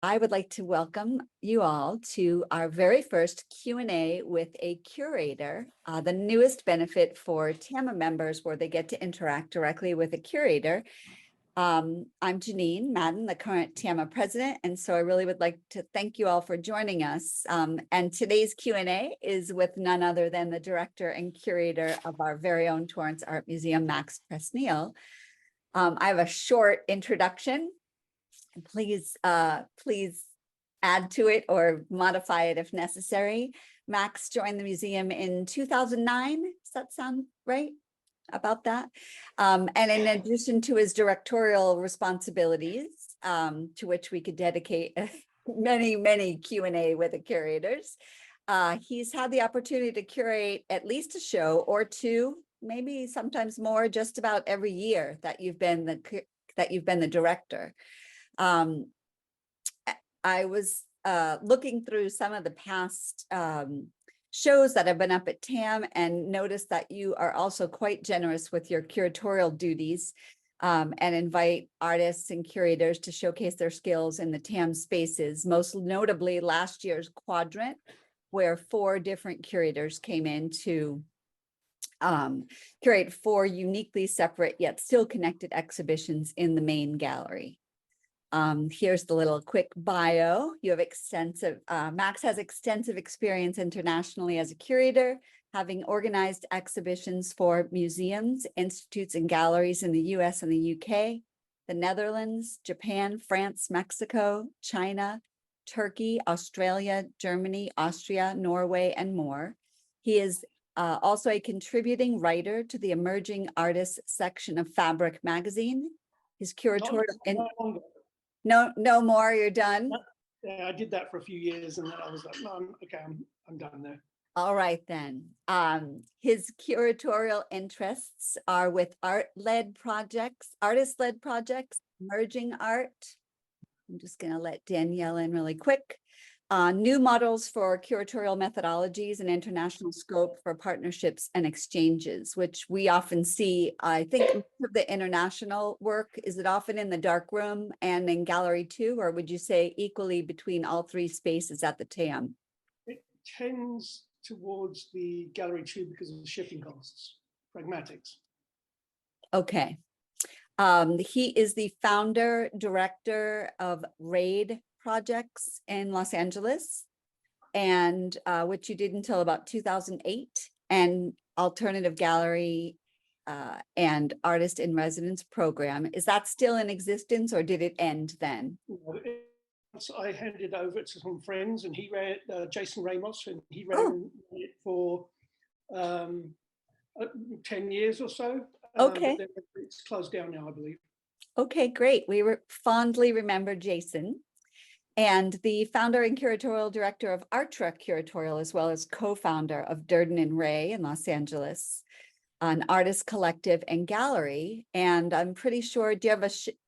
I would like to welcome you all to our very first Q&A with a curator, the newest benefit for TAMA members where they get to interact directly with a curator. I'm Janine Madden, the current TAMA president, and so I really would like to thank you all for joining us. And today's Q&A is with none other than the director and curator of our very own Torrance Art Museum, Max Presneill. I have a short introduction. Please add to it or modify it if necessary. Max joined the museum in 2009. Does that sound right about that? And in addition to his directorial responsibilities, to which we could dedicate many Q&A with the curators, he's had the opportunity to curate at least a show or two, maybe sometimes more, just about every year that you've been the director. I was looking through some of the past shows that have been up at TAM and noticed that you are also quite generous with your curatorial duties and invite artists and curators to showcase their skills in the TAM spaces, most notably last year's Quadrant, where 4 different curators came in to curate 4 uniquely separate yet still connected exhibitions in the main gallery. Here's the little quick bio. You have Max has extensive experience internationally as a curator, having organized exhibitions for museums, institutes, and galleries in the US and the UK, the Netherlands, Japan, France, Mexico, China, Turkey, Australia, Germany, Austria, Norway, and more. He is also a contributing writer to the Emerging Artists section of FABRIK magazine. His curatorial... No more, you're done? Yeah, I did that for a few years and then I was like, no, I'm done there. All right then. His curatorial interests are with artist-led projects, emerging art. I'm just gonna let Danielle in really quick. New models for curatorial methodologies and international scope for partnerships and exchanges, which we often see. I think most of the international work, is it often in the Darkroom and in Gallery 2, or would you say equally between all 3 spaces at the TAM? It tends towards the Gallery 2 because of the shipping costs, pragmatics. Okay. He is the founder, director of RAID projects in Los Angeles, and which you did until about 2008, and Alternative Gallery and Artist in Residence program. Is that still in existence or did it end then? So I handed over to some friends and he ran Jason Ramos, and he ran it for 10 years or so. Okay. But it's closed down now, I believe. Okay, great. We fondly remember Jason. And the founder and curatorial director of ARTRA Curatorial, as well as co-founder of Durden and Ray in Los Angeles, an artist collective and gallery. And I'm pretty sure, do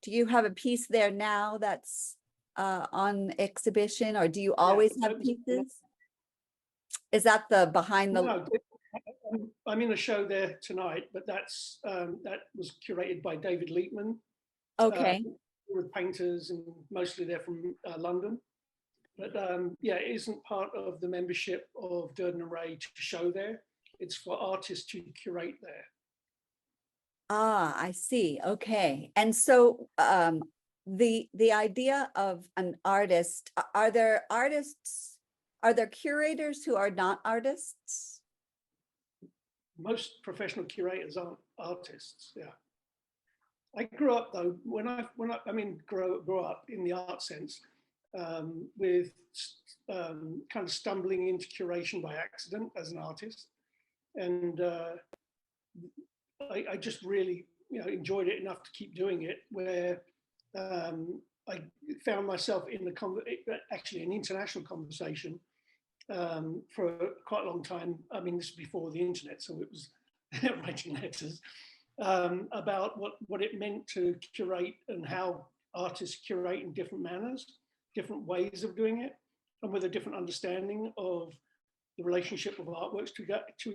you have a piece there now that's on exhibition, or do you always have pieces? Is that the behind the... No, I'm in a show there tonight, but that was curated by David Leitman. Okay. With painters, and mostly they're from London, but yeah, it isn't part of the membership of Durden and Ray to show there. It's for artists to curate there. Ah, I see. Okay. And so the idea of an artist, are there curators who are not artists? Most professional curators aren't artists. Yeah. I grew up though, grew up in the art sense, with kind of stumbling into curation by accident as an artist. And I just really, enjoyed it enough to keep doing it, where I found myself in actually an international conversation for quite a long time. I mean, this is before the internet, so it was writing letters. About what it meant to curate and how artists curate in different manners, different ways of doing it, and with a different understanding of the relationship of artworks to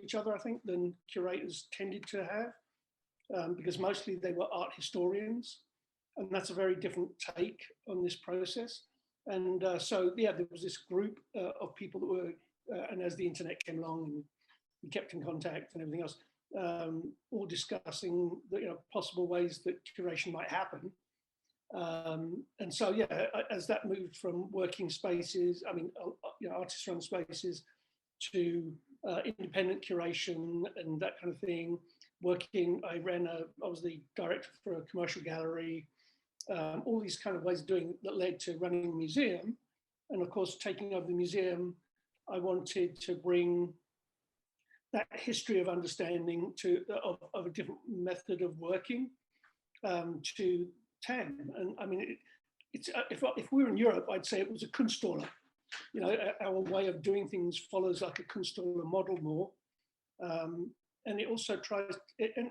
each other, I think, than curators tended to have, because mostly they were art historians, and that's a very different take on this process. And so, yeah, there was this group of people that were, and as the internet came along and we kept in contact and everything else, all discussing the possible ways that curation might happen. And so, yeah, as that moved from working spaces, I mean, artist-run spaces, to independent curation and that kind of thing. I was the director for a commercial gallery. All these kind of ways of doing that led to running a museum. And of course, taking over the museum, I wanted to bring that history of understanding of a different method of working to TAM. And I mean, if we were in Europe, I'd say it was a Kunsthalle. Our way of doing things follows like a Kunsthalle model more. And it also tries, and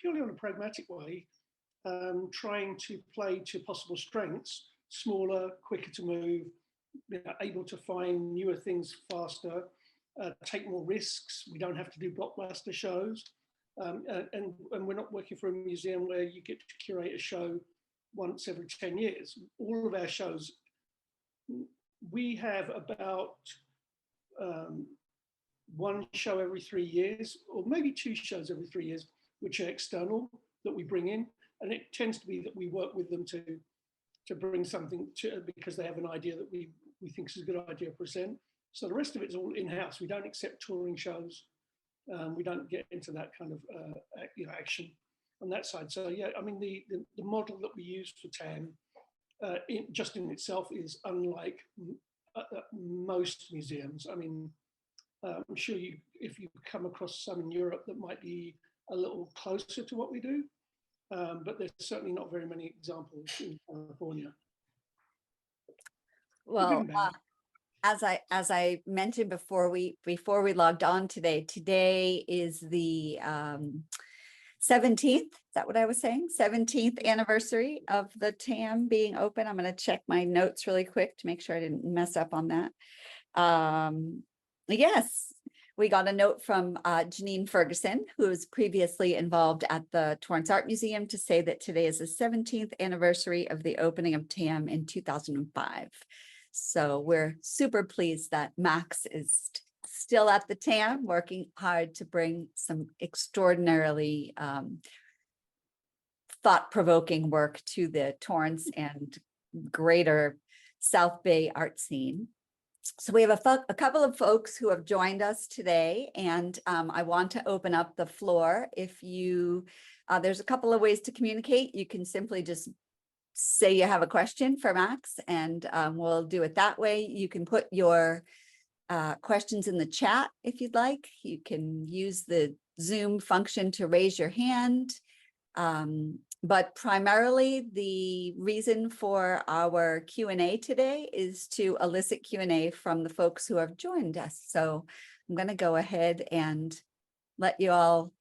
purely on a pragmatic way, trying to play to possible strengths, smaller, quicker to move, able to find newer things faster, take more risks. We don't have to do blockbuster shows. And we're not working for a museum where you get to curate a show once every 10 years. All of our shows, we have about one show every 3 years, or maybe 2 shows every 3 years, which are external that we bring in. And it tends to be that we work with them to bring something to, because they have an idea that we think is a good idea to present. So the rest of it is all in-house. We don't accept touring shows. We don't get into that kind of action on that side. So yeah, I mean, the model that we use for TAM just in itself is unlike most museums. I mean, I'm sure if you come across some in Europe that might be a little closer to what we do, but there's certainly not very many examples in California. Well, as I mentioned before we logged on today is the 17th. Is that what I was saying? 17th anniversary of the TAM being open. I'm going to check my notes really quick to make sure I didn't mess up on that. Yes, we got a note from Janine Ferguson, who was previously involved at the Torrance Art Museum, to say that today is the 17th anniversary of the opening of TAM in 2005. So we're super pleased that Max is still at the TAM, working hard to bring some extraordinarily thought-provoking work to the Torrance and greater South Bay art scene. So we have a couple of folks who have joined us today, and I want to open up the floor. If you, there's a couple of ways to communicate. You can simply just say you have a question for Max, and we'll do it that way. You can put your questions in the chat if you'd like. You can use the Zoom function to raise your hand. But primarily the reason for our Q&A today is to elicit Q&A from the folks who have joined us. So I'm going to go ahead and let you all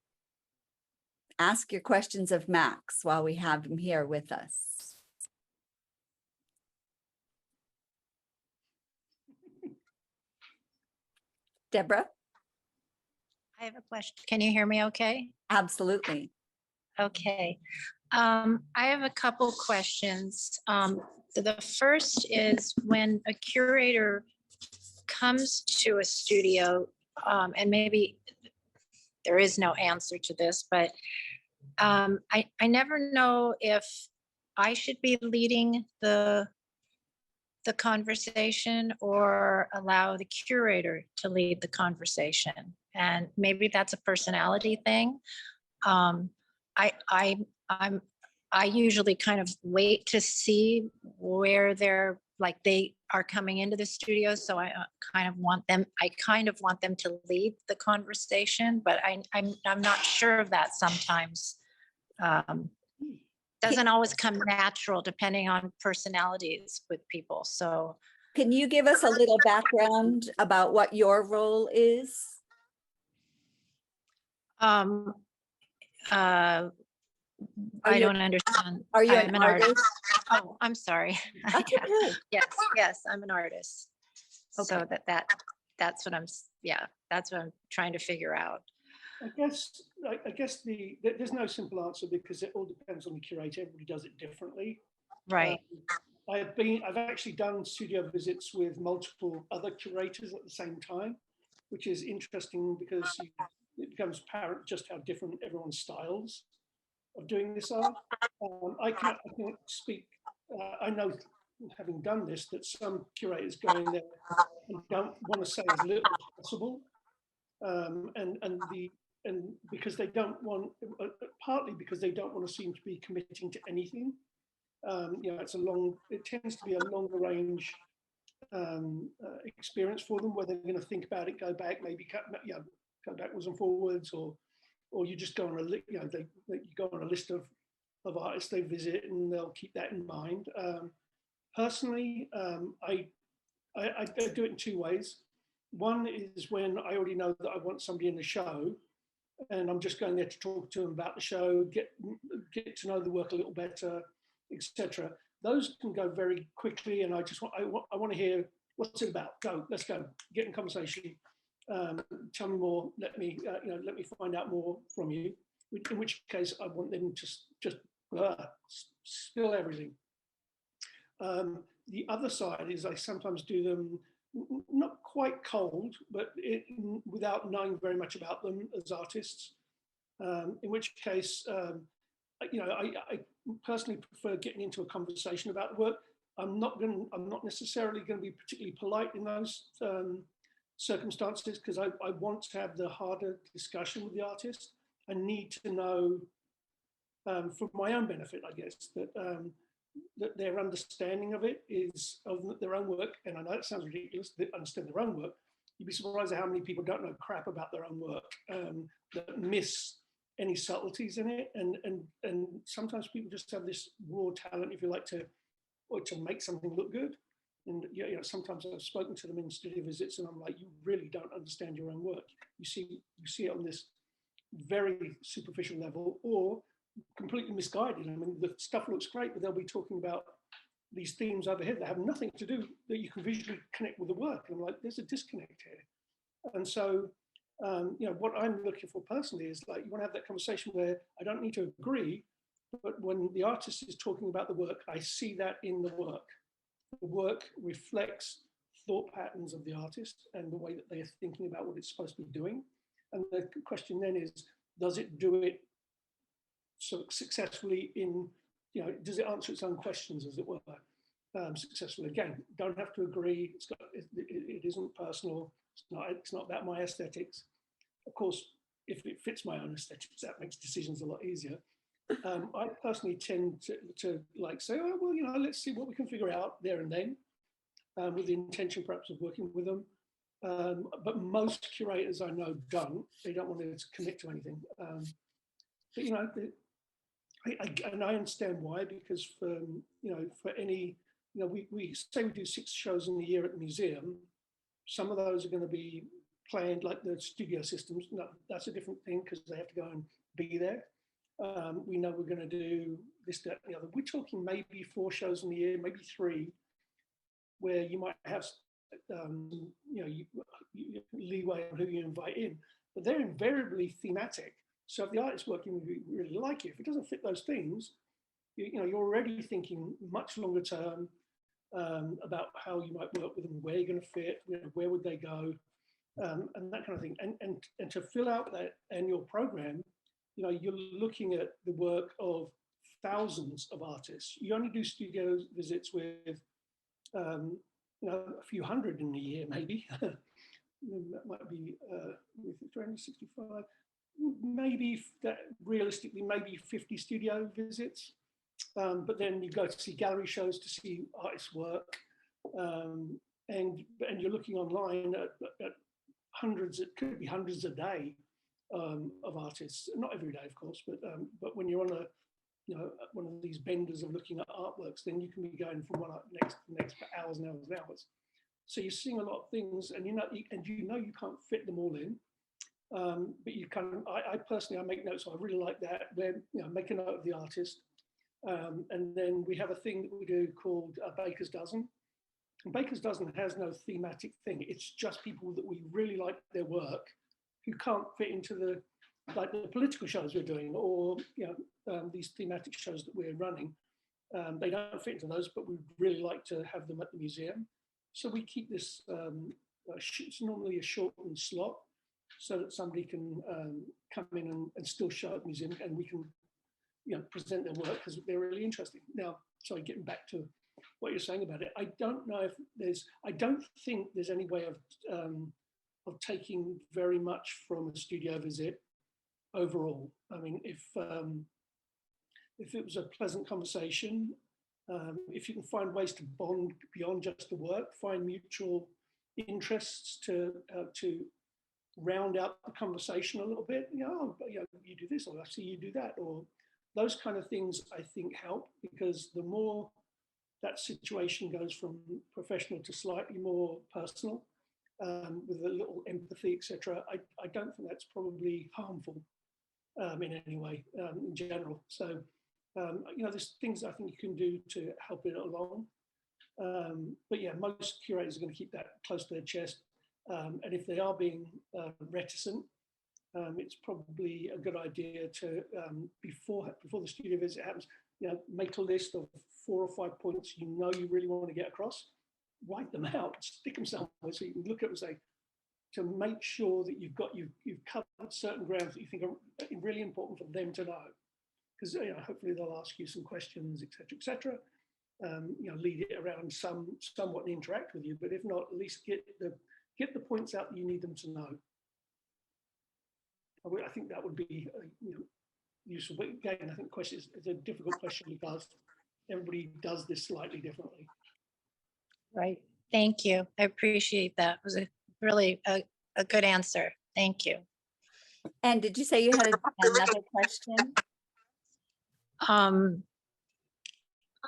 ask your questions of Max while we have him here with us. Deborah? I have a question. Can you hear me okay? Absolutely. Okay. I have a couple questions. The first is, when a curator comes to a studio, and maybe there is no answer to this, but I never know if I should be leading the conversation or allow the curator to lead the conversation. And maybe that's a personality thing. I usually kind of wait to see where they're, like, they are coming into the studio. So I kind of want them to lead the conversation, but I'm not sure of that sometimes. Doesn't always come natural depending on personalities with people. So can you give us a little background about what your role is? I don't understand. Are you an artist? Oh, I'm sorry. Yeah. Yes, I'm an artist. Okay. So that's what that's what I'm trying to figure out. I guess there's no simple answer, because it all depends on the curator. Everybody does it differently. Right. I've actually done studio visits with multiple other curators at the same time, which is interesting because it becomes apparent just how different everyone's styles of doing this are. I can't speak, I know, having done this, that some curators go in there and don't want to say as little as possible. And because they don't want, partly because they don't want to seem to be committing to anything. You know, it tends to be a longer range experience for them, where they're going to think about it, go back, maybe go backwards and forwards, or you just go on you go on a list of artists they visit, and they'll keep that in mind. Personally, I do it in two ways. One is when I already know that I want somebody in the show, and I'm just going there to talk to them about the show, get to know the work a little better, etc. Those can go very quickly, and I want to hear what's it about. Let's go, get in conversation. Tell me more. Let me find out more from you. In which case, I want them to just spill everything. The other side is I sometimes do them not quite cold, but without knowing very much about them as artists. In which case, I personally prefer getting into a conversation about the work. I'm not necessarily going to be particularly polite in those circumstances, because I want to have the harder discussion with the artist. I need to know, for my own benefit, I guess, that their understanding of it is of their own work. And I know it sounds ridiculous, they understand their own work. You'd be surprised at how many people don't know crap about their own work, that miss any subtleties in it. And sometimes people just have this raw talent, if you like, to make something look good. And sometimes I've spoken to them in studio visits, and I'm like, you really don't understand your own work. You see it on this very superficial level, or completely misguided. I mean, the stuff looks great, but they'll be talking about these themes over here that have nothing to do, that you can visually connect with the work. And I'm like, there's a disconnect here. And so, what I'm looking for personally is, like, you want to have that conversation where I don't need to agree, but when the artist is talking about the work, I see that in the work. The work reflects thought patterns of the artist and the way that they are thinking about what it's supposed to be doing. And the question then is, does it do it so successfully does it answer its own questions, as it were, successfully? Again, don't have to agree. It isn't personal. It's not about my aesthetics. Of course, if it fits my own aesthetics, that makes decisions a lot easier. I personally tend to like say, oh, well, let's see what we can figure out there and then, with the intention perhaps of working with them. But most curators I know don't. They don't want to commit to anything. But and I understand why, because for any, we say we do 6 shows in a year at the museum. Some of those are going to be planned, like the studio systems. No, that's a different thing, because they have to go and be there. We know we're going to do this, that, and the other. We're talking maybe 4 shows in a year, maybe 3, where you might have leeway on who you invite in, but they're invariably thematic. So if the artist's working with you, you really like it. If it doesn't fit those themes, you're already thinking much longer term about how you might work with them, where you're going to fit, where would they go, and that kind of thing. And to fill out that annual program, you're looking at the work of thousands of artists. You only do studio visits with a few hundred in a year, maybe. That might be 365. Maybe that realistically, maybe 50 studio visits. But then you go to see gallery shows to see artists' work, and you're looking online at hundreds. It could be hundreds a day of artists. Not every day, of course, but when you're on one of these benders of looking at artworks, then you can be going from one next for hours and hours and hours. So you're seeing a lot of things, and you can't fit them all in. But you can. I personally, I make notes. So I really like that. Where make a note of the artist, and then we have a thing that we do called a Baker's Dozen. And Baker's Dozen has no thematic thing. It's just people that we really like their work, who can't fit into the political shows we're doing, or these thematic shows that we're running. They don't fit into those, but we'd really like to have them at the museum. So we keep this, it's normally a shortened slot so that somebody can come in and still show at the museum, and we can present their work because they're really interesting. Now, sorry, getting back to what you're saying about it, I don't know if I don't think there's any way of taking very much from a studio visit overall. I mean, if it was a pleasant conversation, if you can find ways to bond beyond just the work, find mutual interests to round out the conversation a little bit. You do this, or I see you do that, or those kind of things, I think help, because the more that situation goes from professional to slightly more personal, with a little empathy, etc., I don't think that's probably harmful in any way in general. So, there's things I think you can do to help it along. But yeah, most curators are going to keep that close to their chest. And if they are being reticent, it's probably a good idea to, before the studio visit happens, make a list of 4 or 5 points you really want to get across, write them out, stick them somewhere so you can look at them and say, to make sure that you've covered certain grounds that you think are really important for them to know. Because hopefully they'll ask you some questions, etc., lead it around somewhat and interact with you. But if not, at least get the points out that you need them to know. I think that would be useful. But again, I think it's a difficult question because everybody does this slightly differently. Right. Thank you. I appreciate that. It was a really a good answer. Thank you. And did you say you had another question?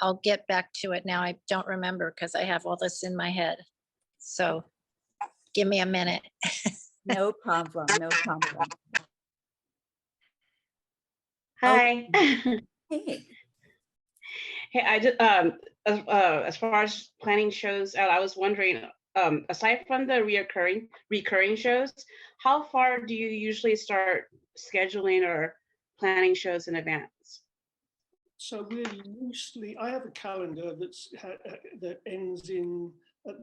I'll get back to it now. I don't remember because I have all this in my head. So give me a minute. No problem. No problem. Hi. Hey. Hey, I just as far as planning shows out, I was wondering, aside from the recurring shows, how far do you usually start scheduling or planning shows in advance? So we're loosely, I have a calendar that ends at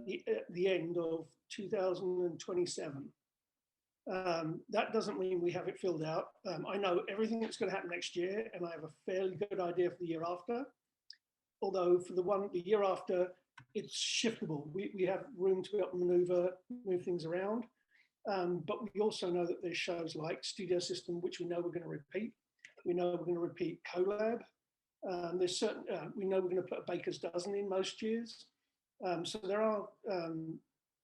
the end of 2027. That doesn't mean we have it filled out. I know everything that's going to happen next year, and I have a fairly good idea for the year after. Although for the year after, it's shiftable. We have room to be able to move things around. But we also know that there's shows like Studio System, which we know we're going to repeat. We know we're going to repeat CoLab. There's certain, we know we're going to put a baker's dozen in most years. So there are,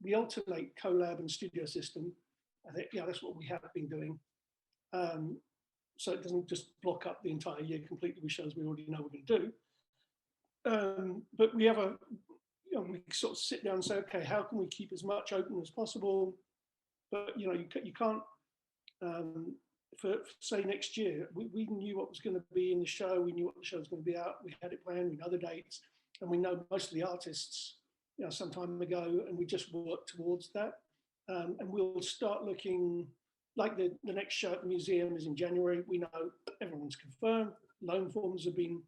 we alternate CoLab and Studio System. I think, that's what we have been doing. So it doesn't just block up the entire year completely with shows we already know we're going to do. But we have we sort of sit down and say, okay, how can we keep as much open as possible? But, you can't, for say next year, we knew what was going to be in the show. We knew what the show was going to be out. We had it planned, we know the dates, and we know most of the artists, some time ago, and we just work towards that. And we'll start looking, like the next show at the museum is in January. We know everyone's confirmed. Loan forms have been,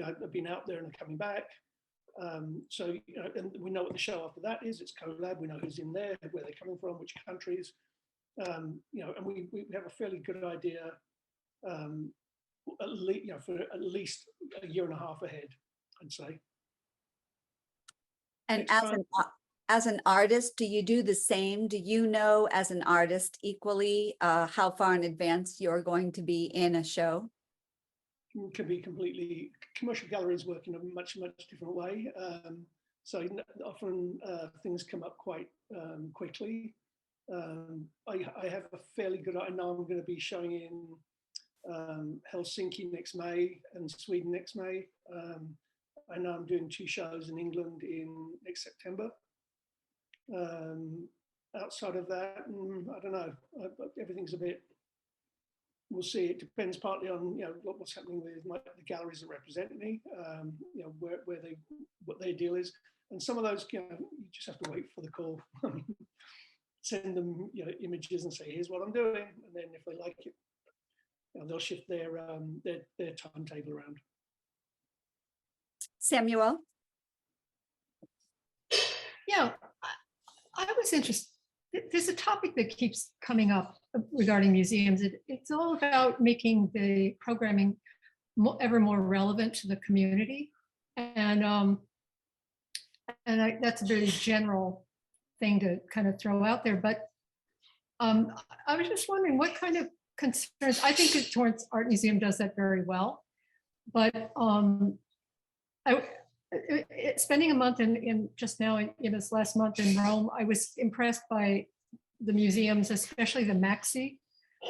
have been out there and are coming back. So, and we know what the show after that is. It's CoLab. We know who's in there, where they're coming from, which countries. And we have a fairly good idea, for at least a year and a half ahead, I'd say. And as an artist, do you do the same? Do you know as an artist equally how far in advance you're going to be in a show? It can be completely, commercial galleries work in a much different way. So often things come up quite quickly. I have a fairly good, I know I'm going to be showing in Helsinki next May and Sweden next May. I know I'm doing 2 shows in England in next September. Outside of that, I don't know. Everything's a bit, we'll see. It depends partly on what's happening with the galleries that represent me. What their deal is, and some of those you just have to wait for the call. Send them images and say, here's what I'm doing, and then if they like it, they'll shift their timetable around. Samuel? Yeah, I was interested. There's a topic that keeps coming up regarding museums. It's all about making the programming ever more relevant to the community. And that's a very general thing to kind of throw out there. But I was just wondering what kind of concerns, I think the Torrance Art Museum does that very well. But spending a month in just now in this last month in Rome, I was impressed by the museums, especially the Maxi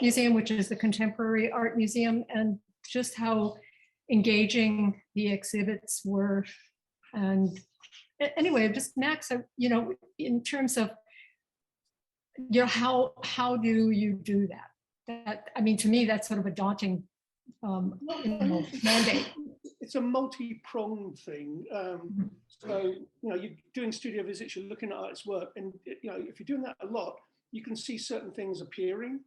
Museum, which is the Contemporary Art Museum, and just how engaging the exhibits were. And anyway, just Max, you know, in terms of, you know, how do you do that? That, I mean, to me, that's sort of a daunting mandate. It's a multi-pronged thing. So, you know, you're doing studio visits, you're looking at artist's work, and, you know, if you're doing that a lot, you can see certain things appearing.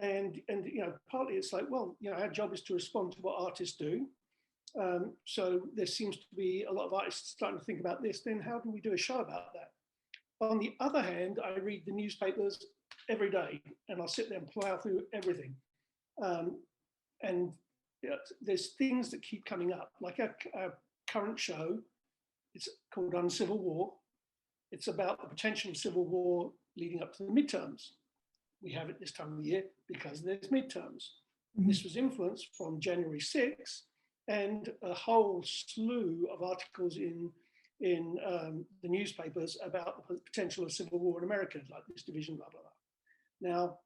And you know, partly it's like, well, you know, our job is to respond to what artists do. So there seems to be a lot of artists starting to think about this, then how do we do a show about that? On the other hand, I read the newspapers every day, and I'll sit there and plow through everything. And you know, there's things that keep coming up, like our current show. It's called Uncivil War. It's about the potential of civil war leading up to the midterms. We have it this time of the year because there's midterms. This was influenced from January 6th and a whole slew of articles in the newspapers about the potential of civil war in America, like this division, blah, blah, blah. Now,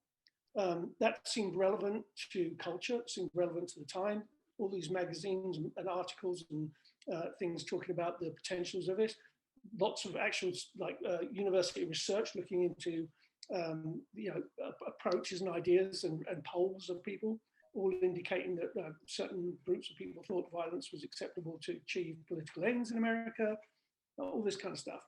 that seemed relevant to culture, seemed relevant to the time. All these magazines and articles and things talking about the potentials of it. Lots of actual university research looking into you know, approaches and ideas and polls of people, all indicating that certain groups of people thought violence was acceptable to achieve political ends in America, all this kind of stuff.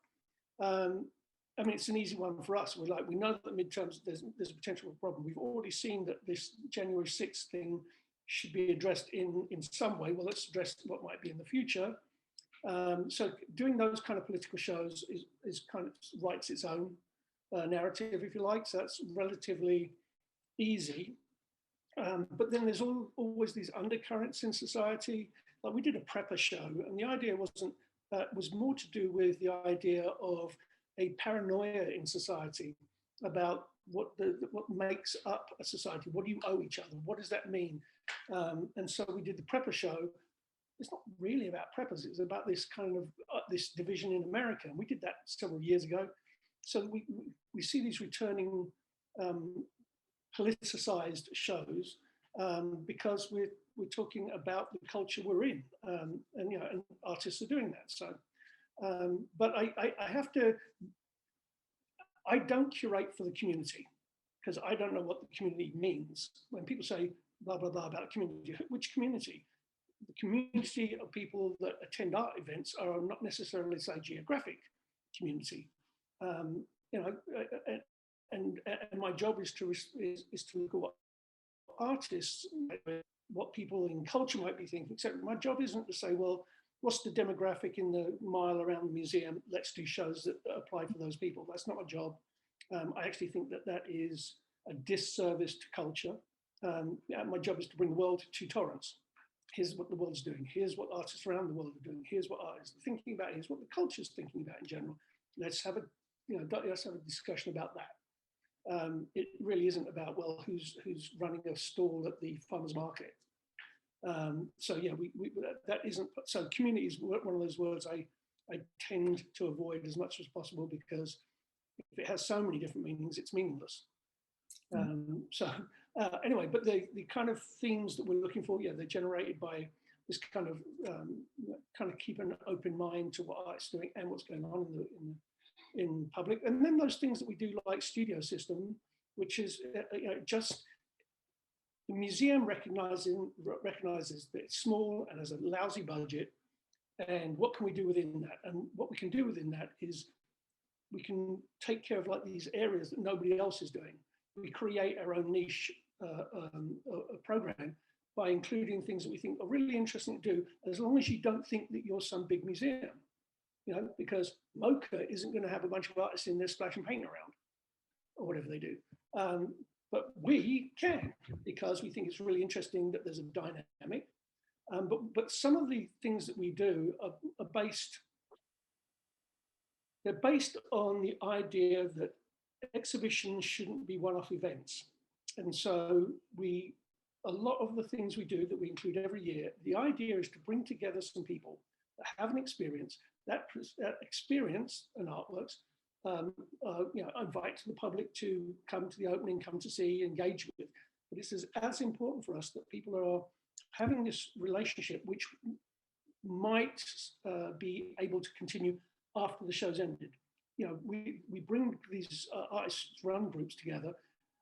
I mean, it's an easy one for us. We know that midterms, there's a potential problem. We've already seen that this January 6th thing should be addressed in some way. Well, let's address what might be in the future. So doing those kind of political shows is kind of writes its own narrative, if you like. So that's relatively easy. But then there's always these undercurrents in society. Like we did a prepper show, and the idea was more to do with the idea of a paranoia in society about what makes up a society. What do you owe each other? What does that mean? And so we did the prepper show. It's not really about preppers. It's about this kind of this division in America. And we did that several years ago. So we see these returning politicized shows because we're talking about the culture we're in, and you know, and artists are doing that. So, but I have to. I don't curate for the community because I don't know what the community means. When people say blah blah blah about community, which community? The community of people that attend art events are not necessarily, say, geographic community. You know, and my job is to look at what artists, what people in culture might be thinking. Except my job isn't to say, well, what's the demographic in the mile around the museum? Let's do shows that apply for those people. That's not my job. I actually think that is a disservice to culture. My job is to bring the world to Torrance. Here's what the world's doing. Here's what artists around the world are doing. Here's what artists are thinking about. Here's what the culture's thinking about in general. Let's have a discussion about that. It really isn't about, well, who's running a stall at the farmer's market. So yeah, that isn't. So community is one of those words I tend to avoid as much as possible because if it has so many different meanings, it's meaningless. Anyway, but the kind of themes that we're looking for, yeah, they're generated by this kind of keep an open mind to what art's doing and what's going on in public, and then those things that we do like studio system, which is just the museum recognizes that it's small and has a lousy budget, and what can we do within that? And what we can do within that is we can take care of like these areas that nobody else is doing. We create our own niche program by including things that we think are really interesting to do, as long as you don't think that you're some big museum, you know, because MoCA isn't going to have a bunch of artists in there splashing paint around or whatever they do. But we can, because we think it's really interesting that there's a dynamic. But some of the things that we do are based on the idea that exhibitions shouldn't be one-off events. And so a lot of the things we do that we include every year, the idea is to bring together some people that have an experience, that experience and artworks, you know, invite to the public to come to the opening, come to see, engage with. But this is as important for us that people are having this relationship, which might be able to continue after the show's ended. You know, we bring these artists run groups together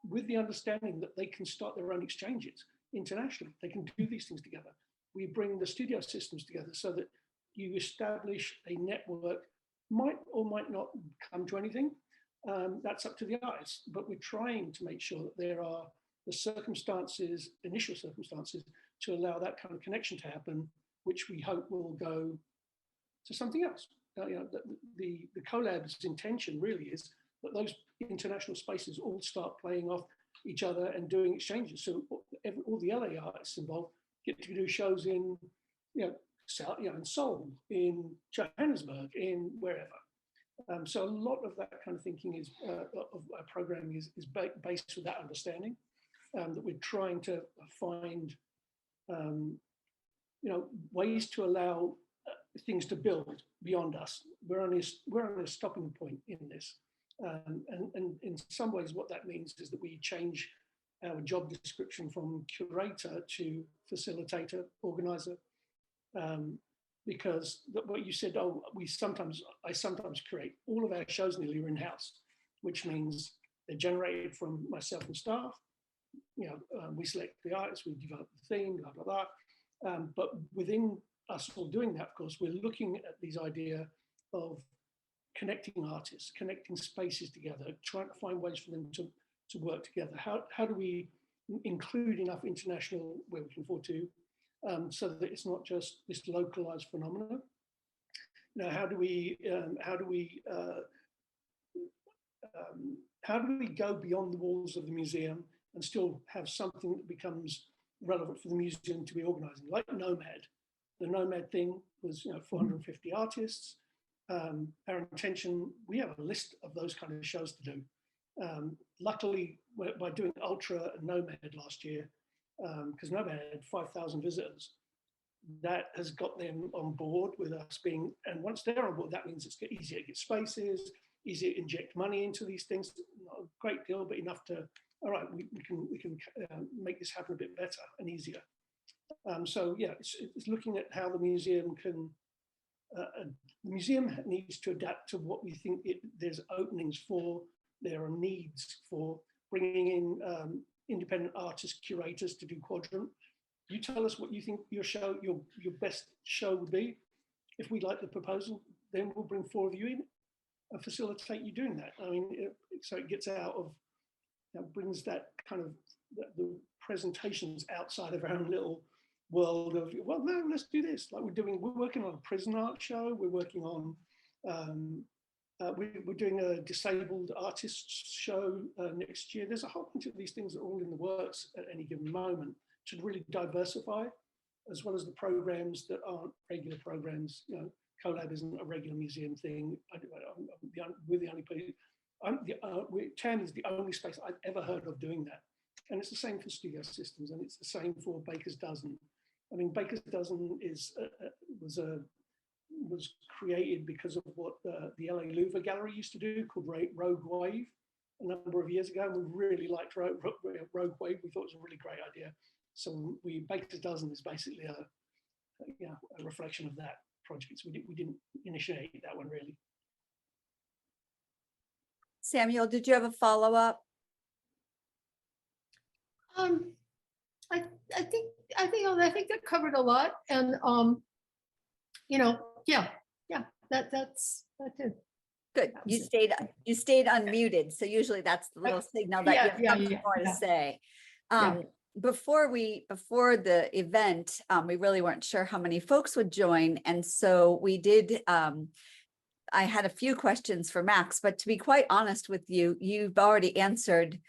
with the understanding that they can start their own exchanges internationally. They can do these things together. We bring the studio systems together so that you establish a network, might or might not come to anything. That's up to the artists, but we're trying to make sure that there are the circumstances, initial circumstances, to allow that kind of connection to happen, which we hope will go to something else. You know, the collab's intention really is that those international spaces all start playing off each other and doing exchanges. So all the LA artists involved get to do shows in, you know, in Seoul, in Johannesburg, in wherever. So a lot of that kind of thinking is of our programming is based with that understanding, that we're trying to find, you know, ways to allow things to build beyond us. We're on a stopping point in this, and in some ways, what that means is that we change our job description from curator to facilitator, organizer. Because what you said, oh, I sometimes create. All of our shows nearly are in-house, which means they're generated from myself and staff. You know, we select the artists, we develop the theme, blah, blah, blah. But within us all doing that, of course, we're looking at these idea of connecting artists, connecting spaces together, trying to find ways for them to work together. How do we include enough international, we're looking forward to, so that it's not just this localized phenomenon. Now, how do we go beyond the walls of the museum and still have something that becomes relevant for the museum to be organizing, like Nomad. The Nomad thing was, you know, 450 artists. Our intention, we have a list of those kind of shows to do. Luckily, by doing ARTRA and Nomad last year, because Nomad had 5,000 visitors, that has got them on board with us being, and once they're on board, that means it's easier to get spaces, easier to inject money into these things. Not a great deal, but enough to, all right, we can make this happen a bit better and easier. So yeah, it's looking at how the museum can, the museum needs to adapt to what we think there's openings for, there are needs for bringing in independent artist curators to do Quadrant. You tell us what you think your your best show would be. If we like the proposal, then we'll bring 4 of you in and facilitate you doing that. I mean, so it gets out of, brings that kind of the presentations outside of our own little world of, well, no, let's do this. Like we're working on a Presneill show. We're working on, we're doing a disabled artists show next year. There's a whole bunch of these things that are all in the works at any given moment to really diversify, as well as the programs that aren't regular programs. You know, Collab isn't a regular museum thing. We're the only place. TAM is the only space I've ever heard of doing that. And it's the same for Studio Systems, and it's the same for Baker's Dozen. I mean, Baker's Dozen was created because of what the LA Louvre Gallery used to do, called Rogue Wave, a number of years ago. And we really liked Rogue Wave. We thought it was a really great idea. So Baker's Dozen is basically a reflection of that project. So we didn't initiate that one really. Samuel, did you have a follow-up? I think that covered a lot, and that's it. Good. You stayed unmuted. So usually that's the little signal that you have something more to say. before the event, we really weren't sure how many folks would join. And so we did, I had a few questions for Max, but to be quite honest with you, you've already answered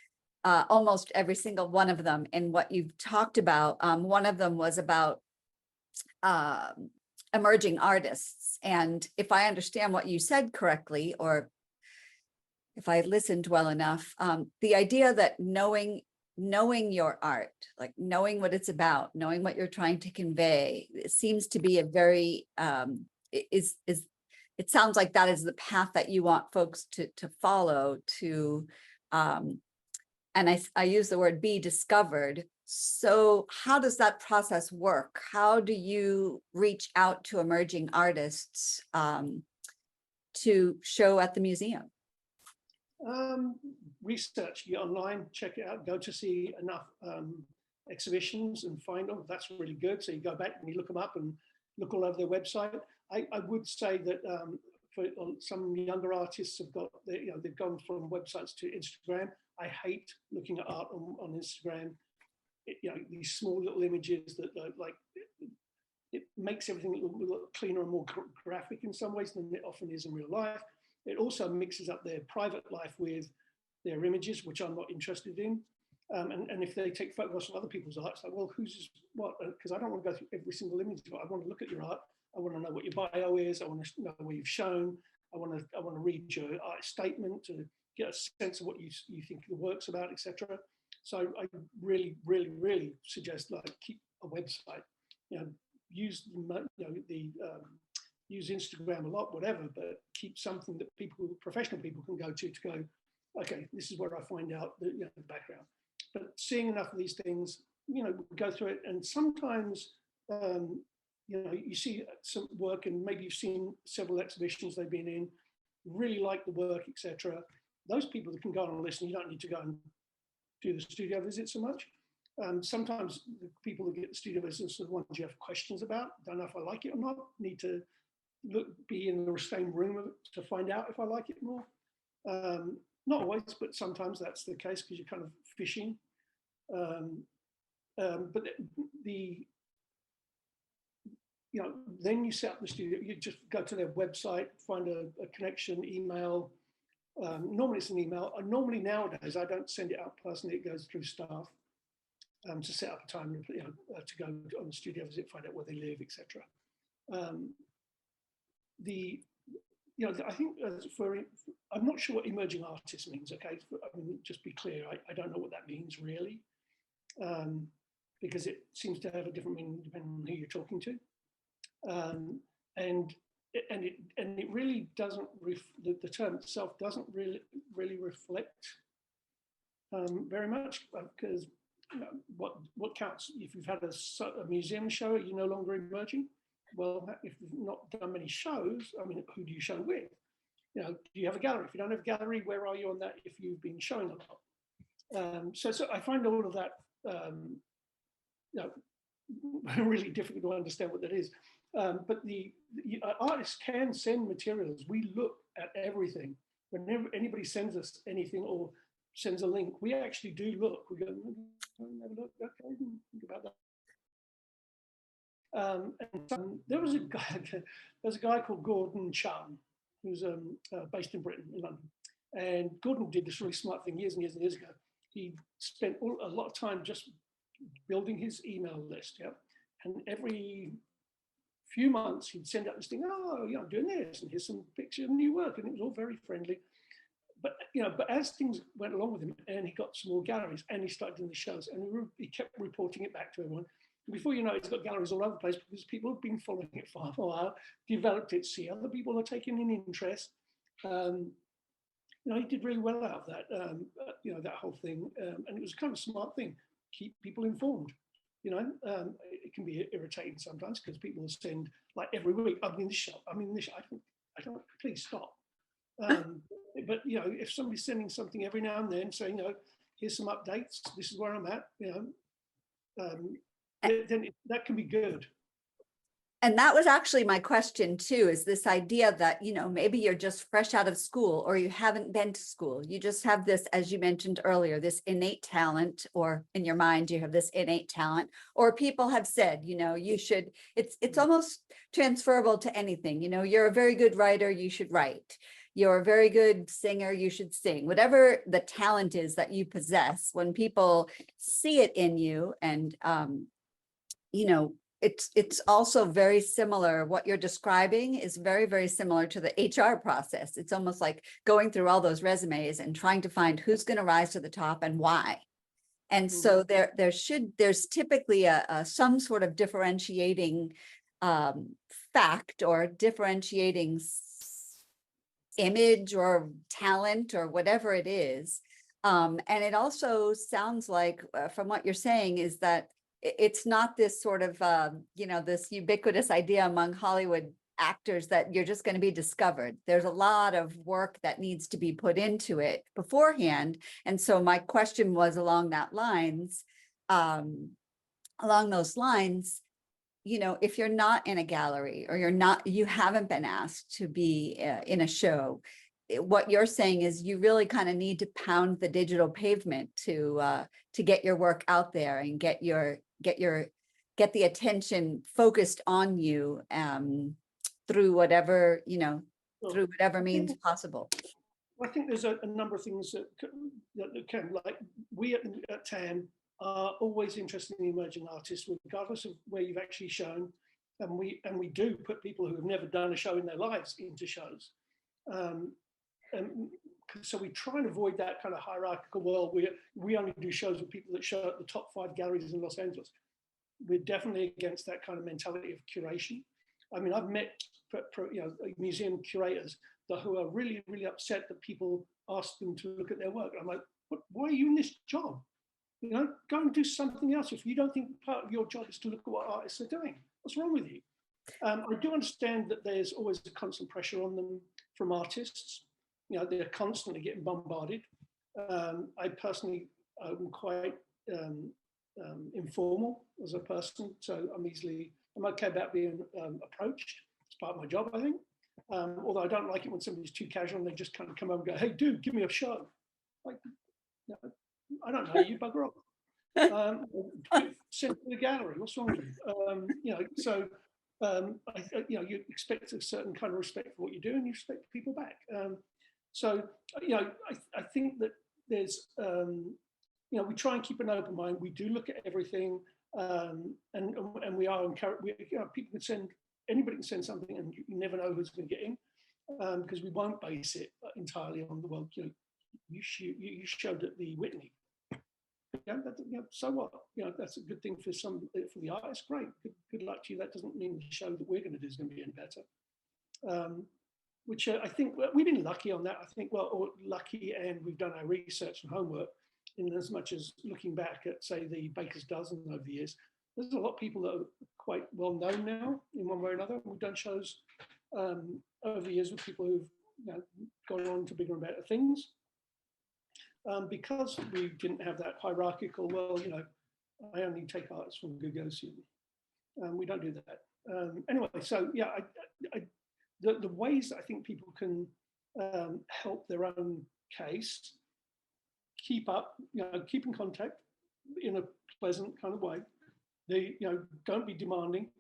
almost every single one of them in what you've talked about. One of them was about emerging artists. And if I understand what you said correctly, or if I listened well enough, the idea that knowing your art, like knowing what it's about, knowing what you're trying to convey, it seems to be a very, it sounds like that is the path that you want folks to follow to, and I use the word be discovered. So how does that process work? How do you reach out to emerging artists to show at the museum? Research, get online, check it out, go to see enough exhibitions and find them. That's really good. So you go back and you look them up and look all over their website. I would say that for some younger artists have got, they've gone from websites to Instagram. I hate looking at art on Instagram. These small little images that like, it makes everything look cleaner and more graphic in some ways than it often is in real life. It also mixes up their private life with their images, which I'm not interested in. And if they take photographs of other people's art, it's like, well, who's what? Because I don't want to go through every single image, but I want to look at your art. I want to know what your bio is. I want to know where you've shown. I want to read your art statement to get a sense of what you think the work's about, etc. So I really, really, really suggest like keep a website. Use use Instagram a lot, whatever, but keep something that professional people can go to go, okay, this is where I find out the background. But seeing enough of these things, go through it, and sometimes you see some work and maybe you've seen several exhibitions they've been in, really like the work, etc. Those people that can go on and listen, you don't need to go and do the studio visit so much. Sometimes the people that get the studio visits are the ones you have questions about, don't know if I like it or not, need to be in the same room to find out if I like it more. Not always, but sometimes that's the case because you're kind of fishing. But then you set up the studio, you just go to their website, find a connection, email. Normally it's an email. Normally nowadays, I don't send it out personally, it goes through staff to set up a time to go on the studio visit, find out where they live, etc. I think I'm not sure what emerging artist means, okay? I mean, just be clear, I don't know what that means really, because it seems to have a different meaning depending on who you're talking to. And it really doesn't, the term itself doesn't really reflect very much, because what counts? If you've had a museum show, are you no longer emerging? Well, if you've not done many shows, I mean, who do you show with? Do you have a gallery? If you don't have a gallery, where are you on that if you've been showing a lot? So I find all of that really difficult to understand what that is. But the artists can send materials. We look at everything. Whenever anybody sends us anything or sends a link, we actually do look. We go, never look, okay, think about that. And there was a guy called Gordon Chun, who's based in Britain, in London. And Gordon did this really smart thing years and years and years ago. He spent a lot of time just building his email list, yeah. And every few months he'd send out this thing, oh, I'm doing this, and here's some pictures of new work, and it was all very friendly. But but as things went along with him, and he got some more galleries, and he started doing the shows, and he kept reporting it back to everyone. Before you know it, he's got galleries all over the place because people have been following it for a while, developed it, see other people are taking an interest. He did really well out of that, that whole thing. And it was kind of a smart thing, keep people informed. It can be irritating sometimes because people will send like every week, I'm in this shop, I'm in this shop. I don't, please stop. But, if somebody's sending something every now and then saying, here's some updates, this is where I'm at, then that can be good. And that was actually my question too, is this idea that, you know, maybe you're just fresh out of school or you haven't been to school. You just have this, as you mentioned earlier, this innate talent, or in your mind, you have this innate talent, or people have said, you know, you should, it's almost transferable to anything. You know, you're a very good writer, you should write. You're a very good singer, you should sing. Whatever the talent is that you possess, when people see it in you, and, you know, it's also very similar. What you're describing is very, very similar to the HR process. It's almost like going through all those resumes and trying to find who's going to rise to the top and why. And so there's typically some sort of differentiating fact or differentiating image or talent or whatever it is. And it also sounds like, from what you're saying, is that it's not this sort of, you know, this ubiquitous idea among Hollywood actors that you're just going to be discovered. There's a lot of work that needs to be put into it beforehand. And so my question was along those lines, you know, if you're not in a gallery or you haven't been asked to be in a show, what you're saying is you really kind of need to pound the digital pavement to get your work out there and get the attention focused on you through whatever, you know, through whatever means possible. I think there's a number of things that can, like, we at TAM are always interested in emerging artists, regardless of where you've actually shown, and we do put people who have never done a show in their lives into shows. And so we try and avoid that kind of hierarchical world where we only do shows with people that show at the top 5 galleries in Los Angeles. We're definitely against that kind of mentality of curation. I mean, I've met you know, museum curators who are really, really upset that people ask them to look at their work. I'm like, why are you in this job? You know, go and do something else. If you don't think part of your job is to look at what artists are doing, what's wrong with you? I do understand that there's always a constant pressure on them from artists. You know, they're constantly getting bombarded. I personally am quite informal as a person, so I'm okay about being approached. It's part of my job, I think. Although I don't like it when somebody's too casual and they just kind of come over and go, "Hey, dude, give me a show." Like, you know, I don't know you, bugger off. Send to the gallery. What's wrong with you? You know, so you know, you expect a certain kind of respect for what you do, and you expect people back. So, you know, I think that there's, you know, we try and keep an open mind. We do look at everything, and we are encouraged. You know, people can send, anybody can send something, and you never know who's going to get in, because we won't base it entirely on the, well, you know, you showed at the Whitney. Yeah, you know, so what? You know, that's a good thing for the artist. Great, good luck to you. That doesn't mean the show that we're going to do is going to be any better. Which I think we've been lucky on that. I think, well, or lucky, and we've done our research and homework in as much as looking back at, say, the Baker's Dozen over the years. There's a lot of people that are quite well known now in one way or another. We've done shows over the years with people who've, you know, gone on to bigger and better things. Because we didn't have that hierarchical, well, you know, I only take artists from Gagosian. We don't do that. Anyway, so yeah, the ways I think people can help their own case, keep in contact in a pleasant kind of way. They, you know, don't be demanding,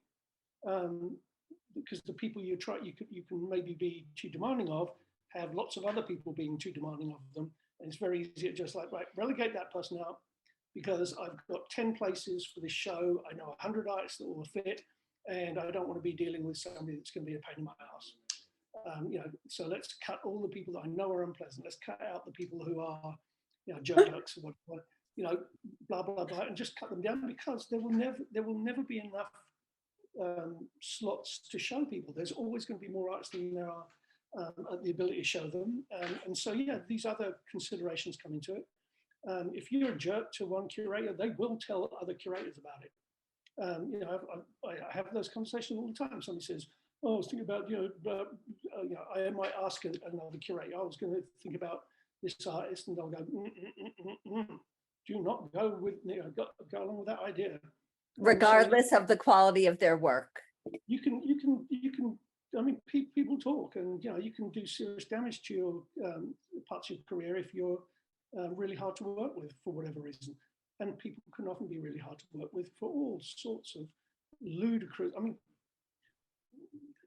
because the people you can maybe be too demanding of have lots of other people being too demanding of them. And it's very easy to just like, right, relegate that person out, because I've got 10 places for this show. I know 100 artists that will fit, and I don't want to be dealing with somebody that's going to be a pain in my ass. You know, so let's cut all the people that I know are unpleasant. Let's cut out the people who are, you know, jerks or whatever, you know, blah, blah, blah, and just cut them down, because there will never be enough slots to show people. There's always going to be more artists than there are the ability to show them. And so, yeah, these other considerations come into it. If you're a jerk to one curator, they will tell other curators about it. You know, I have those conversations all the time. Somebody says, "Oh, I was thinking about, you know, I might ask another curator, I was going to think about this artist," and they'll go, "Do not go with, you know, go along with that idea." Regardless of the quality of their work. you can. I mean, people talk, and you can do serious damage to your parts of your career if you're really hard to work with for whatever reason. And people can often be really hard to work with for all sorts of ludicrous. I mean,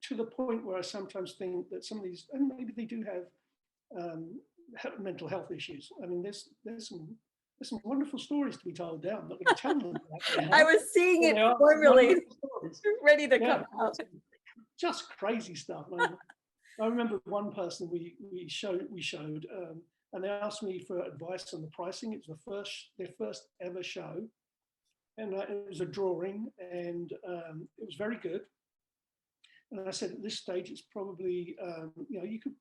to the point where I sometimes think that some of these, and maybe they do have mental health issues. I mean, there's some wonderful stories to be told there. I'm not going to tell them. I was seeing it formally, ready to come out. Just crazy stuff. I remember one person we showed, and they asked me for advice on the pricing. It was their first ever show, and it was a drawing, and it was very good. And I said, at this stage, it's probably you could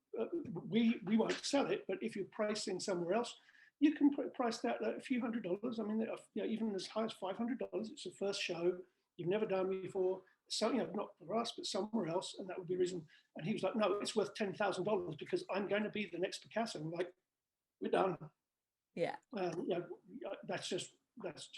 we won't sell it, but if you're pricing somewhere else, you can price that at a few $100s. I mean, even as high as $500. It's the first show you've never done before. So, not for us, but somewhere else, and that would be reason. And he was like, no, it's worth $10,000 because I'm going to be the next Picasso. I'm like, we're done. Yeah.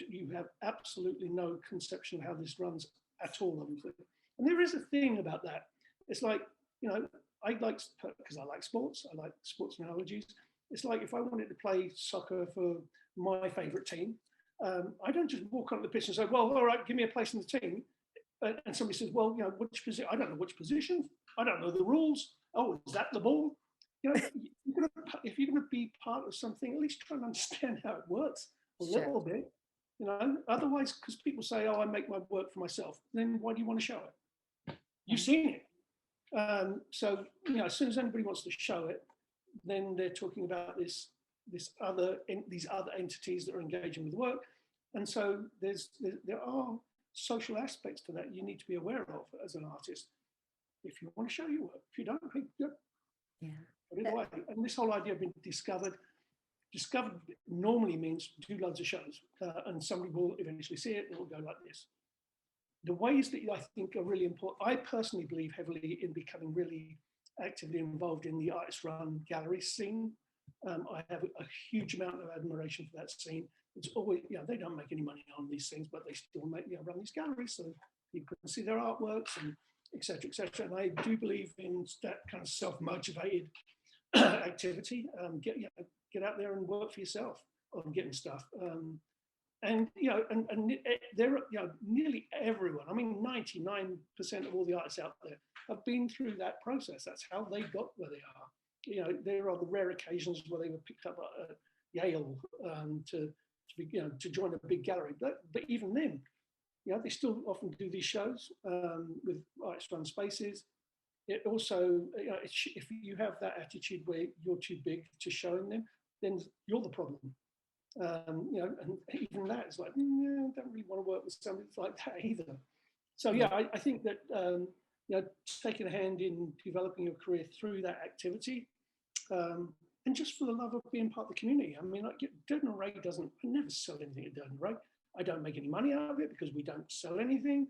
You have absolutely no conception of how this runs at all, obviously. And there is a thing about that. It's like, because I like sports, I like sports analogies. It's like if I wanted to play soccer for my favorite team, I don't just walk on the pitch and say, well, all right, give me a place in the team. And somebody says, well, which position? I don't know which position. I don't know the rules. Oh, is that the ball? If you're going to be part of something, at least try and understand how it works a little bit. Otherwise, because people say, oh, I make my work for myself. Then why do you want to show it? You've seen it. So, as soon as anybody wants to show it, then they're talking about these other entities that are engaging with the work. And so there are social aspects to that you need to be aware of as an artist. If you want to show your work, if you don't, put it away. And this whole idea of being discovered normally means do loads of shows, and somebody will eventually see it, and it will go like this. The ways that I think are really important, I personally believe heavily in becoming really actively involved in the artist-run gallery scene. I have a huge amount of admiration for that scene. It's always, they don't make any money on these things, but they still run these galleries so people can see their artworks and et cetera, et cetera. And I do believe in that kind of self-motivated activity. Get out there and work for yourself on getting stuff. And there, nearly everyone, I mean, 99% of all the artists out there have been through that process. That's how they got where they are. There are the rare occasions where they were picked up at Yale to join a big gallery. But even then, they still often do these shows with artist-run spaces. It also, if you have that attitude where you're too big to showing them, then you're the problem. And even that is like, I don't really want to work with somebody like that either. So I think that taking a hand in developing your career through that activity, and just for the love of being part of the community. I mean, like Durden Ray I never sell anything at Durden Ray. I don't make any money out of it because we don't sell anything.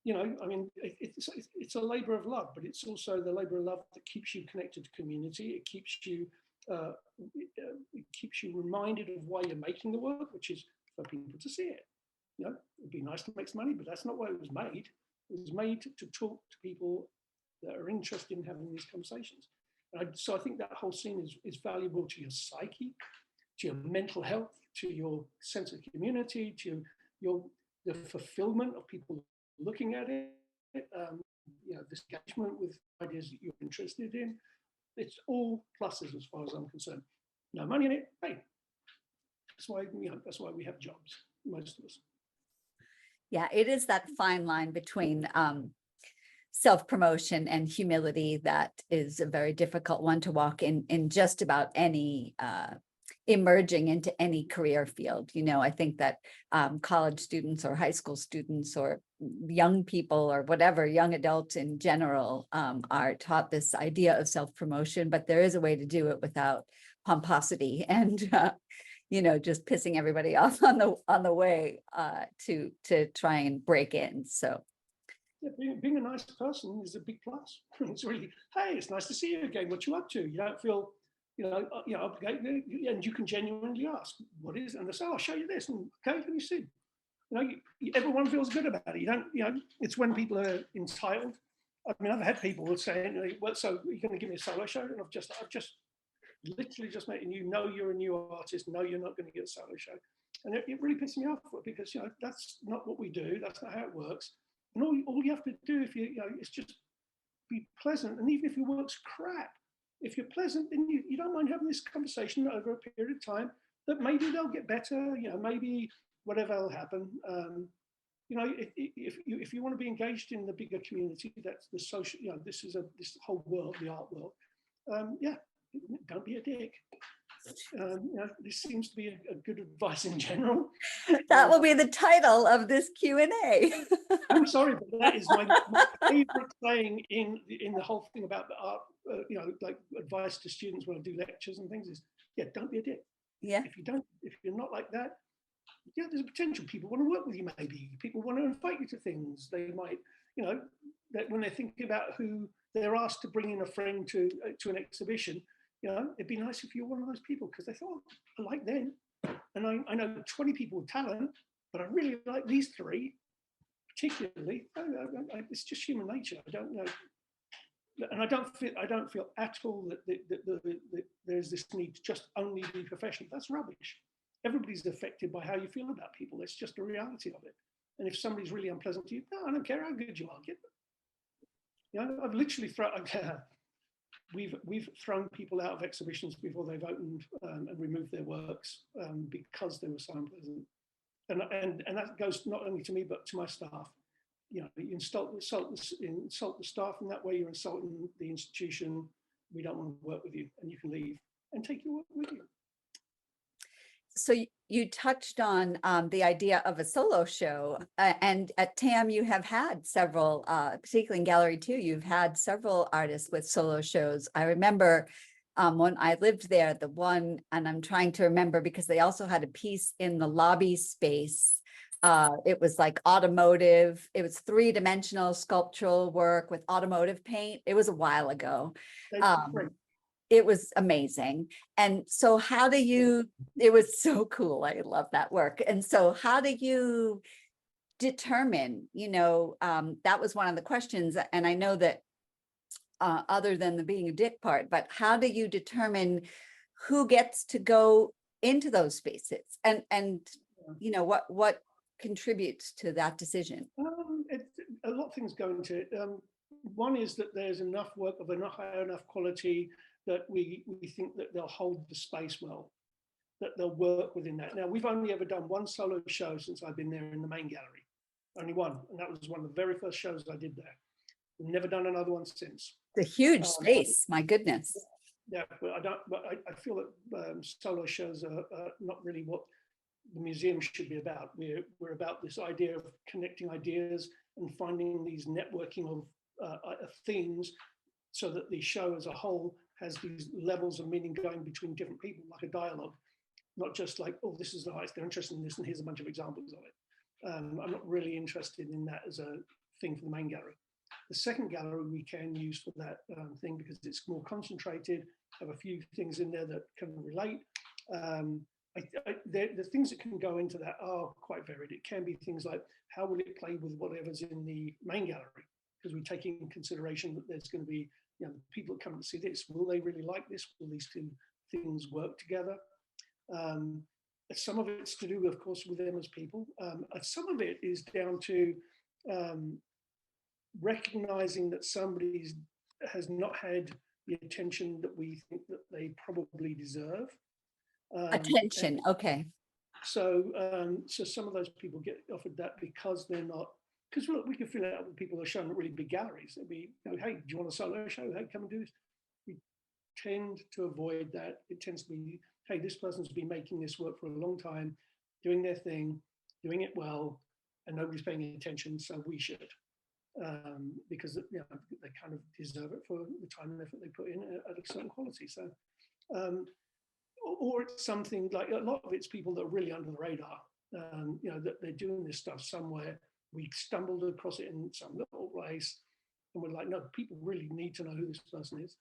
I mean, it's a labor of love, but it's also the labor of love that keeps you connected to community. It keeps you reminded of why you're making the work, which is for people to see it. It'd be nice to make some money, but that's not why it was made. It was made to talk to people that are interested in having these conversations. So I think that whole scene is valuable to your psyche, to your mental health, to your sense of community, to the fulfillment of people looking at it, this engagement with ideas that you're interested in. It's all pluses as far as I'm concerned. No money in it, hey, that's why we have jobs, most of us. Yeah, it is that fine line between self-promotion and humility that is a very difficult one to walk in just about any emerging into any career field. I think that college students or high school students or young people or whatever, young adults in general are taught this idea of self-promotion, but there is a way to do it without pomposity and just pissing everybody off on the way to try and break in. So being a nice person is a big plus. It's really, hey, it's nice to see you again. What you up to? You don't feel, obligated, and you can genuinely ask, what is? And they say, I'll show you this. And okay, let me see. everyone feels good about it. It's when people are entitled. I mean, I've had people saying, well, so you're going to give me a solo show? And I've just literally just making you're a new artist. No, you're not going to get a solo show. And it really pisses me off because, that's not what we do. That's not how it works. And all you have to do is just be pleasant. And even if your work's crap, if you're pleasant, then you don't mind having this conversation over a period of time that maybe they'll get better, maybe whatever will happen. If you want to be engaged in the bigger community, that's the social, this whole world, the art world. Don't be a dick. This seems to be a good advice in general. That will be the title of this Q&A. I'm sorry, but that is my favorite saying in the whole thing about the art, like advice to students when I do lectures and things is, don't be a dick. Yeah. If you're not like that, there's a potential people want to work with you. Maybe people want to invite you to things. They might, that when they think about who they're asked to bring in a friend to an exhibition, it'd be nice if you're one of those people because they thought, I like them. And I know 20 people with talent, but I really like these three particularly. It's just human nature. I don't know. And I don't feel at all that there's this need to just only be professional. That's rubbish. Everybody's affected by how you feel about people. It's just a reality of it. And if somebody's really unpleasant to you, no, I don't care how good you are. I've literally we've thrown people out of exhibitions before they've opened and removed their works because they were so unpleasant. And that goes not only to me but to my staff. You insult the staff, and that way you're insulting the institution. We don't want to work with you, and you can leave and take your work with you. So you touched on the idea of a solo show, and at TAM you have had several, particularly in Gallery 2, you've had several artists with solo shows. I remember when I lived there, the one, and I'm trying to remember because they also had a piece in the lobby space. It was like automotive. It was 3-dimensional sculptural work with automotive paint. It was a while ago. It was amazing. And so how do you, it was so cool. I love that work. And so how do you determine, that was one of the questions. And I know that other than the being a dick part, but how do you determine who gets to go into those spaces and what contributes to that decision? A lot of things go into it. One is that there's enough work of high enough quality that we think that they'll hold the space well, that they'll work within that. Now, we've only ever done one solo show since I've been there in the main gallery, only one, and that was one of the very first shows I did there. We've never done another one since. The huge space, my goodness. Yeah, but I feel that solo shows are not really what the museum should be about. We're about this idea of connecting ideas and finding these networking of themes so that the show as a whole has these levels of meaning going between different people, like a dialogue, not just like, oh, this is nice, they're interested in this, and here's a bunch of examples of it. I'm not really interested in that as a thing for the main gallery. The second gallery we can use for that thing because it's more concentrated, have a few things in there that can relate. The things that can go into that are quite varied. It can be things like, how will it play with whatever's in the main gallery? Because we take in consideration that there's going to be, people that come to see this, will they really like this? Will these two things work together? Some of it's to do, of course, with them as people. Some of it is down to recognizing that somebody has not had the attention that we think that they probably deserve. Attention, okay. So some of those people get offered that because they're not, because look, we can fill it out with people who are showing at really big galleries. It'd be, hey, do you want a solo show? Hey, come and do this. We tend to avoid that. It tends to be, hey, this person's been making this work for a long time, doing their thing, doing it well, and nobody's paying attention, so we should. Because they kind of deserve it for the time and effort they put in at a certain quality. So, or it's something like, a lot of it's people that are really under the radar, that they're doing this stuff somewhere. We stumbled across it in some little place and we're like, no, people really need to know who this person is.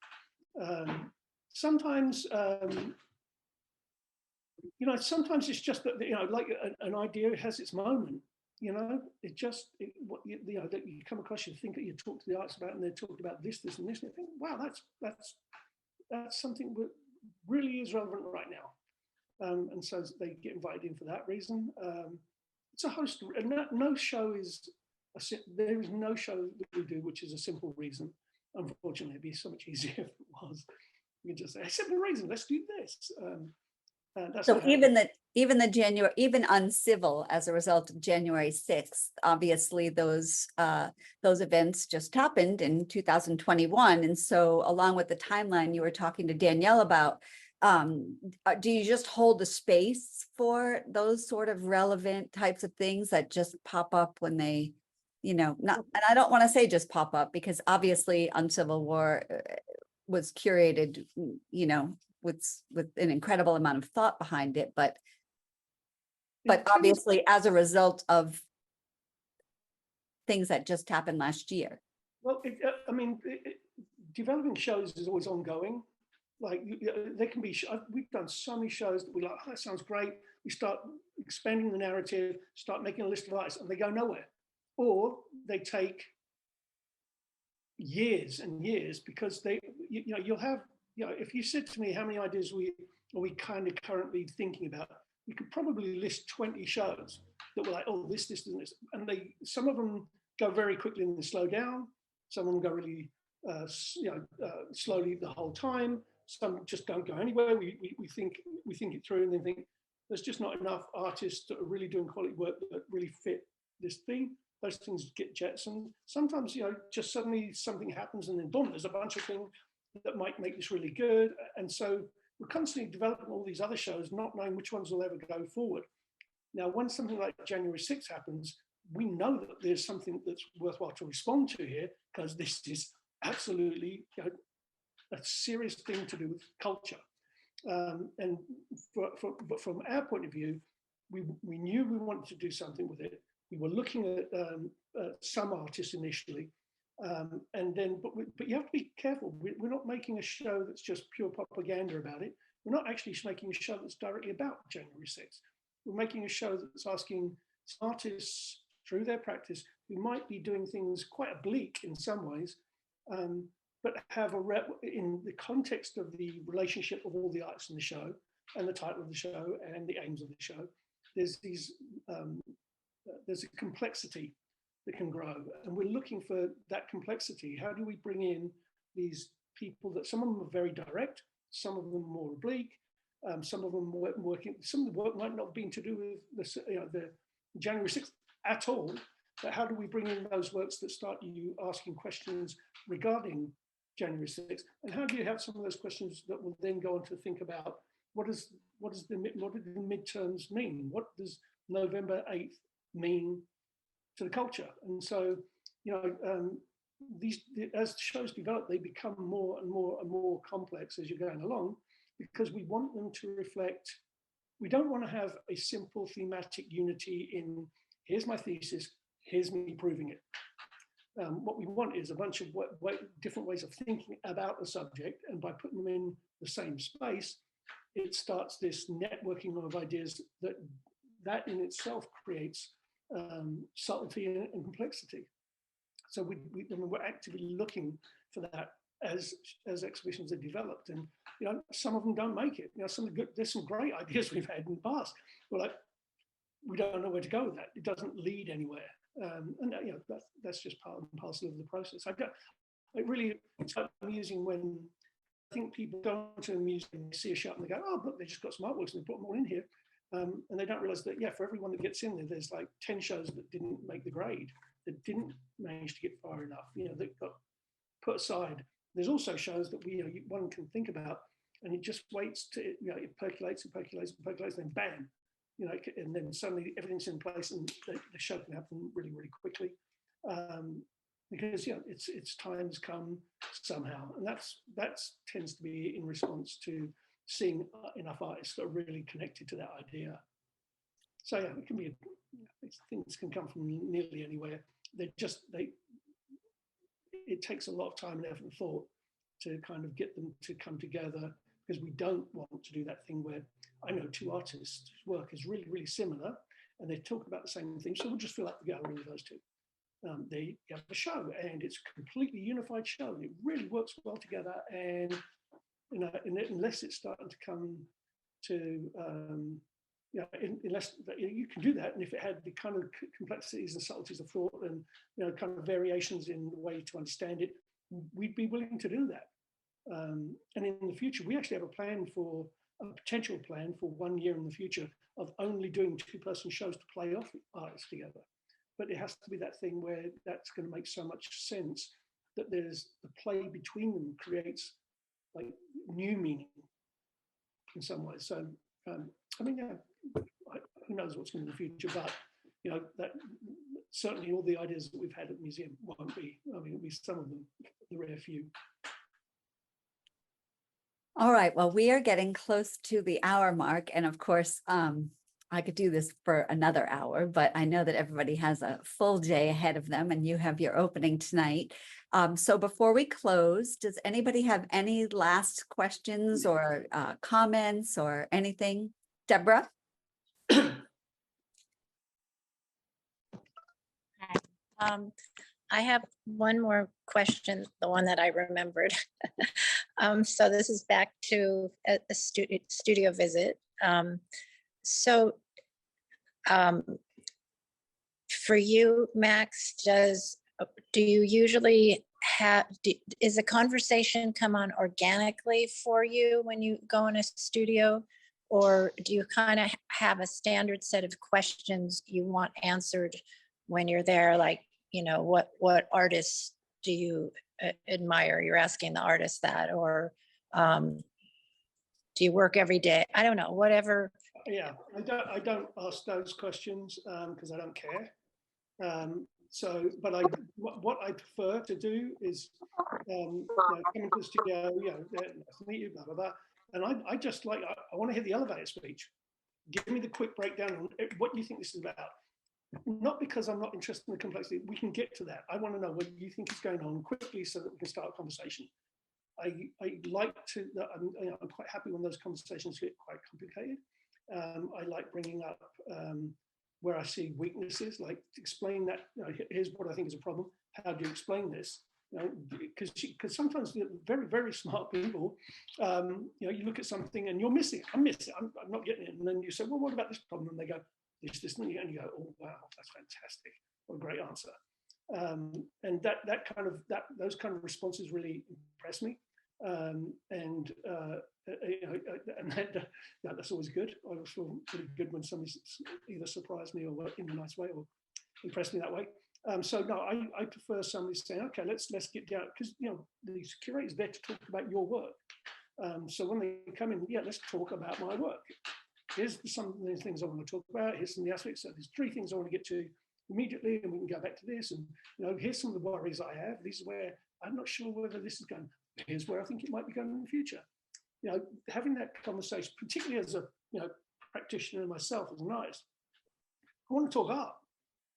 Sometimes, sometimes it's just that, like an idea has its moment. you know, what you know, that you come across, you think that you talk to the arts about, and they're talking about this, this, and this, and you think, wow, that's something that really is relevant right now. And so they get invited in for that reason. It's a host, and no show is, there is no show that we do which is a simple reason. Unfortunately, it'd be so much easier if it was. You can just say, a simple reason, let's do this. That's So not how it even the January, even uncivil as a result of January 6th, obviously those events just happened in 2021. And so along with the timeline you were talking to Danielle about, do you just hold the space for those sort of relevant types of things that just pop up when they, you know, not, and I don't want to say just pop up, because obviously Uncivil War was curated, you know, with an incredible amount of thought behind it, but tends- obviously as a result of things that just happened last year. Well, I mean, developing shows is always ongoing. Like they can be, we've done so many shows that we're like, oh, that sounds great. We start expanding the narrative, start making a list of artists, and they go nowhere. Or they take years and years, because they, you know, you'll have, you know, if you said to me how many ideas are we kind of currently thinking about, we could probably list 20 shows that were like, oh, this, and this. And some of them go very quickly and then slow down. Some of them go really, slowly the whole time. Some just don't go anywhere. We think it through and then think there's just not enough artists that are really doing quality work that really fit this thing. Those things get jettisoned. Sometimes, you know, just suddenly something happens and then boom, there's a bunch of things that might make this really good. And so we're constantly developing all these other shows, not knowing which ones will ever go forward. Now, when something like January 6th happens, we know that there's something that's worthwhile to respond to here, because this is absolutely, you know, a serious thing to do with culture. And but from our point of view, we knew we wanted to do something with it. We were looking at some artists initially, and then, but you have to be careful. We're not making a show that's just pure propaganda about it. We're not actually making a show that's directly about January 6th. We're making a show that's asking artists through their practice who might be doing things quite oblique in some ways, but have in the context of the relationship of all the artists in the show and the title of the show and the aims of the show. There's these, there's a complexity that can grow, and we're looking for that complexity. How do we bring in these people that some of them are very direct, some of them more oblique, some of them working. Some of the work might not have been to do with the January 6th at all. But how do we bring in those works that start you asking questions regarding January 6th? And how do you have some of those questions that will then go on to think about what do the midterms mean? What does November 8th mean to the culture? And so, you know, as shows develop, they become more and more complex as you're going along, because we want them to reflect. We don't want to have a simple thematic unity in here's my thesis, here's me proving it. What we want is a bunch of different ways of thinking about a subject, and by putting them in the same space, it starts this networking of ideas that in itself creates subtlety and complexity. So we're actively looking for that as exhibitions are developed, and you know, some of them don't make it. You know, there's some great ideas we've had in the past. We're like, we don't know where to go with that. It doesn't lead anywhere, and you know, that's just part and parcel of the process. It's amusing when I think people go to a museum, they see a shop, and they go, "Oh, look, they just got some artworks and they put them all in here," and they don't realize that for everyone that gets in there, there's like 10 shows that didn't make the grade, that didn't manage to get far enough. You know, that got put aside. There's also shows that one can think about, and it just waits to, you know, it percolates, then bam, you know, and then suddenly everything's in place, and the show can happen really, really quickly, because its time's come somehow, and that tends to be in response to seeing enough artists that are really connected to that idea. So yeah, it can be things can come from nearly anywhere. It takes a lot of time and effort and thought to kind of get them to come together, because we don't want to do that thing where I know two artists whose work is really, really similar, and they talk about the same thing. So we'll just fill up the gallery with those two. They have a show, and it's a completely unified show, and it really works well together. And unless it's starting to come to, unless you can do that, and if it had the kind of complexities and subtleties of thought, and kind of variations in the way to understand it, we'd be willing to do that. And in the future, we actually have a potential plan for 1 year in the future of only doing 2-person shows to play off artists together. But it has to be that thing where that's going to make so much sense that there's the play between them creates like new meaning in some ways. So, I mean, who knows what's going to be in the future, but that certainly all the ideas that we've had at the museum won't be. I mean, it'll be some of them, the rare few. All right, well, we are getting close to the hour mark. And of course, I could do this for another hour, but I know that everybody has a full day ahead of them, and you have your opening tonight. So before we close, does anybody have any last questions or comments or anything? Deborah? I have one more question, the one that I remembered. So this is back to a studio visit. For you, Max, do you usually is a conversation come on organically for you when you go in a studio, or do you kind of have a standard set of questions you want answered when you're there? Like, what artists do you admire? You're asking the artist that, or do you work every day? I don't know, whatever. Yeah, I don't ask those questions because I don't care. But what I prefer to do is come into the studio, nice to meet you, blah, blah, blah. And I just I want to hear the elevator speech. Give me the quick breakdown on what you think this is about. Not because I'm not interested in the complexity. We can get to that. I want to know what you think is going on quickly so that we can start a conversation. I like to, I'm quite happy when those conversations get quite complicated. I like bringing up where I see weaknesses, like explain that, here's what I think is a problem. How do you explain this? Because sometimes very, very smart people, you look at something and you're missing it. I'm missing it. I'm not getting it. And then you say, well, what about this problem? And they go, this, and you go, oh, wow, that's fantastic. What a great answer. And those kind of responses really impress me. That's always good. I always feel pretty good when somebody either surprised me or in a nice way or impressed me that way. So no, I prefer somebody saying, okay, let's get down, because the curator is there to talk about your work. So when they come in, let's talk about my work. Here's some of the things I want to talk about. Here's some of the aspects. So there's 3 things I want to get to immediately, and we can go back to this. And here's some of the worries I have. This is where I'm not sure whether this is going. Here's where I think it might be going in the future. Having that conversation, particularly as a practitioner myself as an artist, I want to talk art.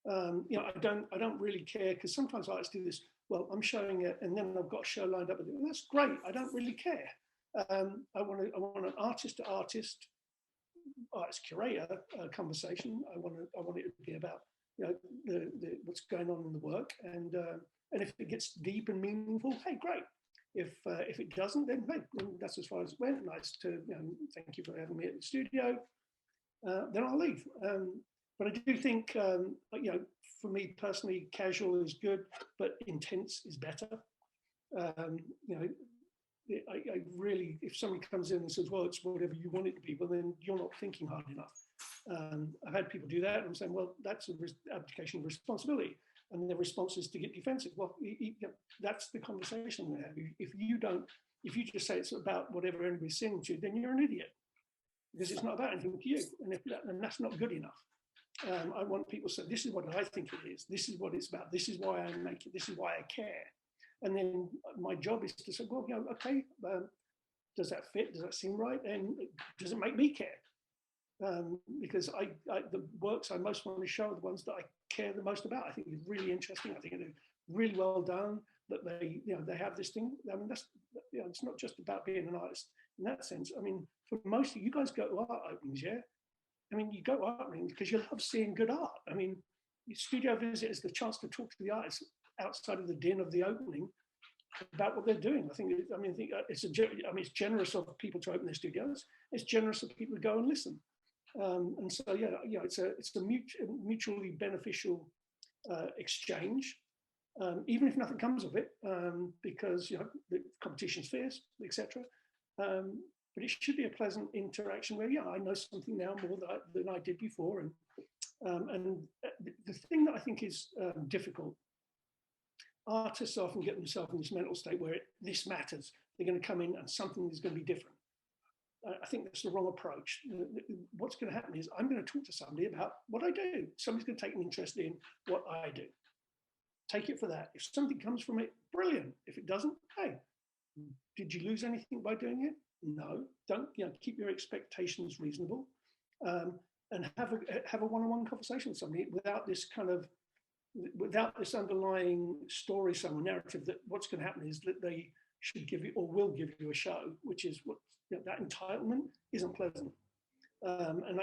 I don't really care, because sometimes artists do this. Well, I'm showing it, and then I've got a show lined up. Well, that's great. I don't really care. I want an artist to artist curator conversation. I want it to be about what's going on in the work, and if it gets deep and meaningful, hey, great. If it doesn't, then hey, that's as far as it went. Nice to thank you for having me at the studio. Then I'll leave. But I do think for me personally, casual is good, but intense is better. I really, if somebody comes in and says, well, it's whatever you want it to be, well, then you're not thinking hard enough. I've had people do that, and I'm saying, well, that's an abdication of responsibility. And their response is to get defensive. Well, that's the conversation we have. If you just say it's about whatever anybody's saying to you, then you're an idiot, because it's not about anything to you, and that's not good enough. I want people to say, this is what I think it is. This is what it's about. This is why I make it. This is why I care. And then my job is to say, well, okay, does that fit? Does that seem right? And does it make me care? Because the works I most want to show are the ones that I care the most about. I think it's really interesting. I think they're really well done. That they have this thing. I mean, that's it's not just about being an artist in that sense. I mean, for most of you guys go to art openings, yeah. I mean, you go art rings because you love seeing good art. I mean, your studio visit is the chance to talk to the artists outside of the din of the opening about what they're doing. I think it's generous of people to open their studios. It's generous of people to go and listen. And so it's a mutually beneficial exchange, even if nothing comes of it, because the competition's fierce, etc. But it should be a pleasant interaction where I know something now more than I did before, and the thing that I think is difficult. Artists often get themselves in this mental state where this matters. They're going to come in and something is going to be different. I think that's the wrong approach. What's going to happen is I'm going to talk to somebody about what I do. Somebody's going to take an interest in what I do. Take it for that. If something comes from it, brilliant. If it doesn't, hey, did you lose anything by doing it? No. Don't keep your expectations reasonable, and have a one-on-one conversation with somebody without this underlying story, some narrative that what's going to happen is that they should give you or will give you a show, which is what that entitlement isn't pleasant. And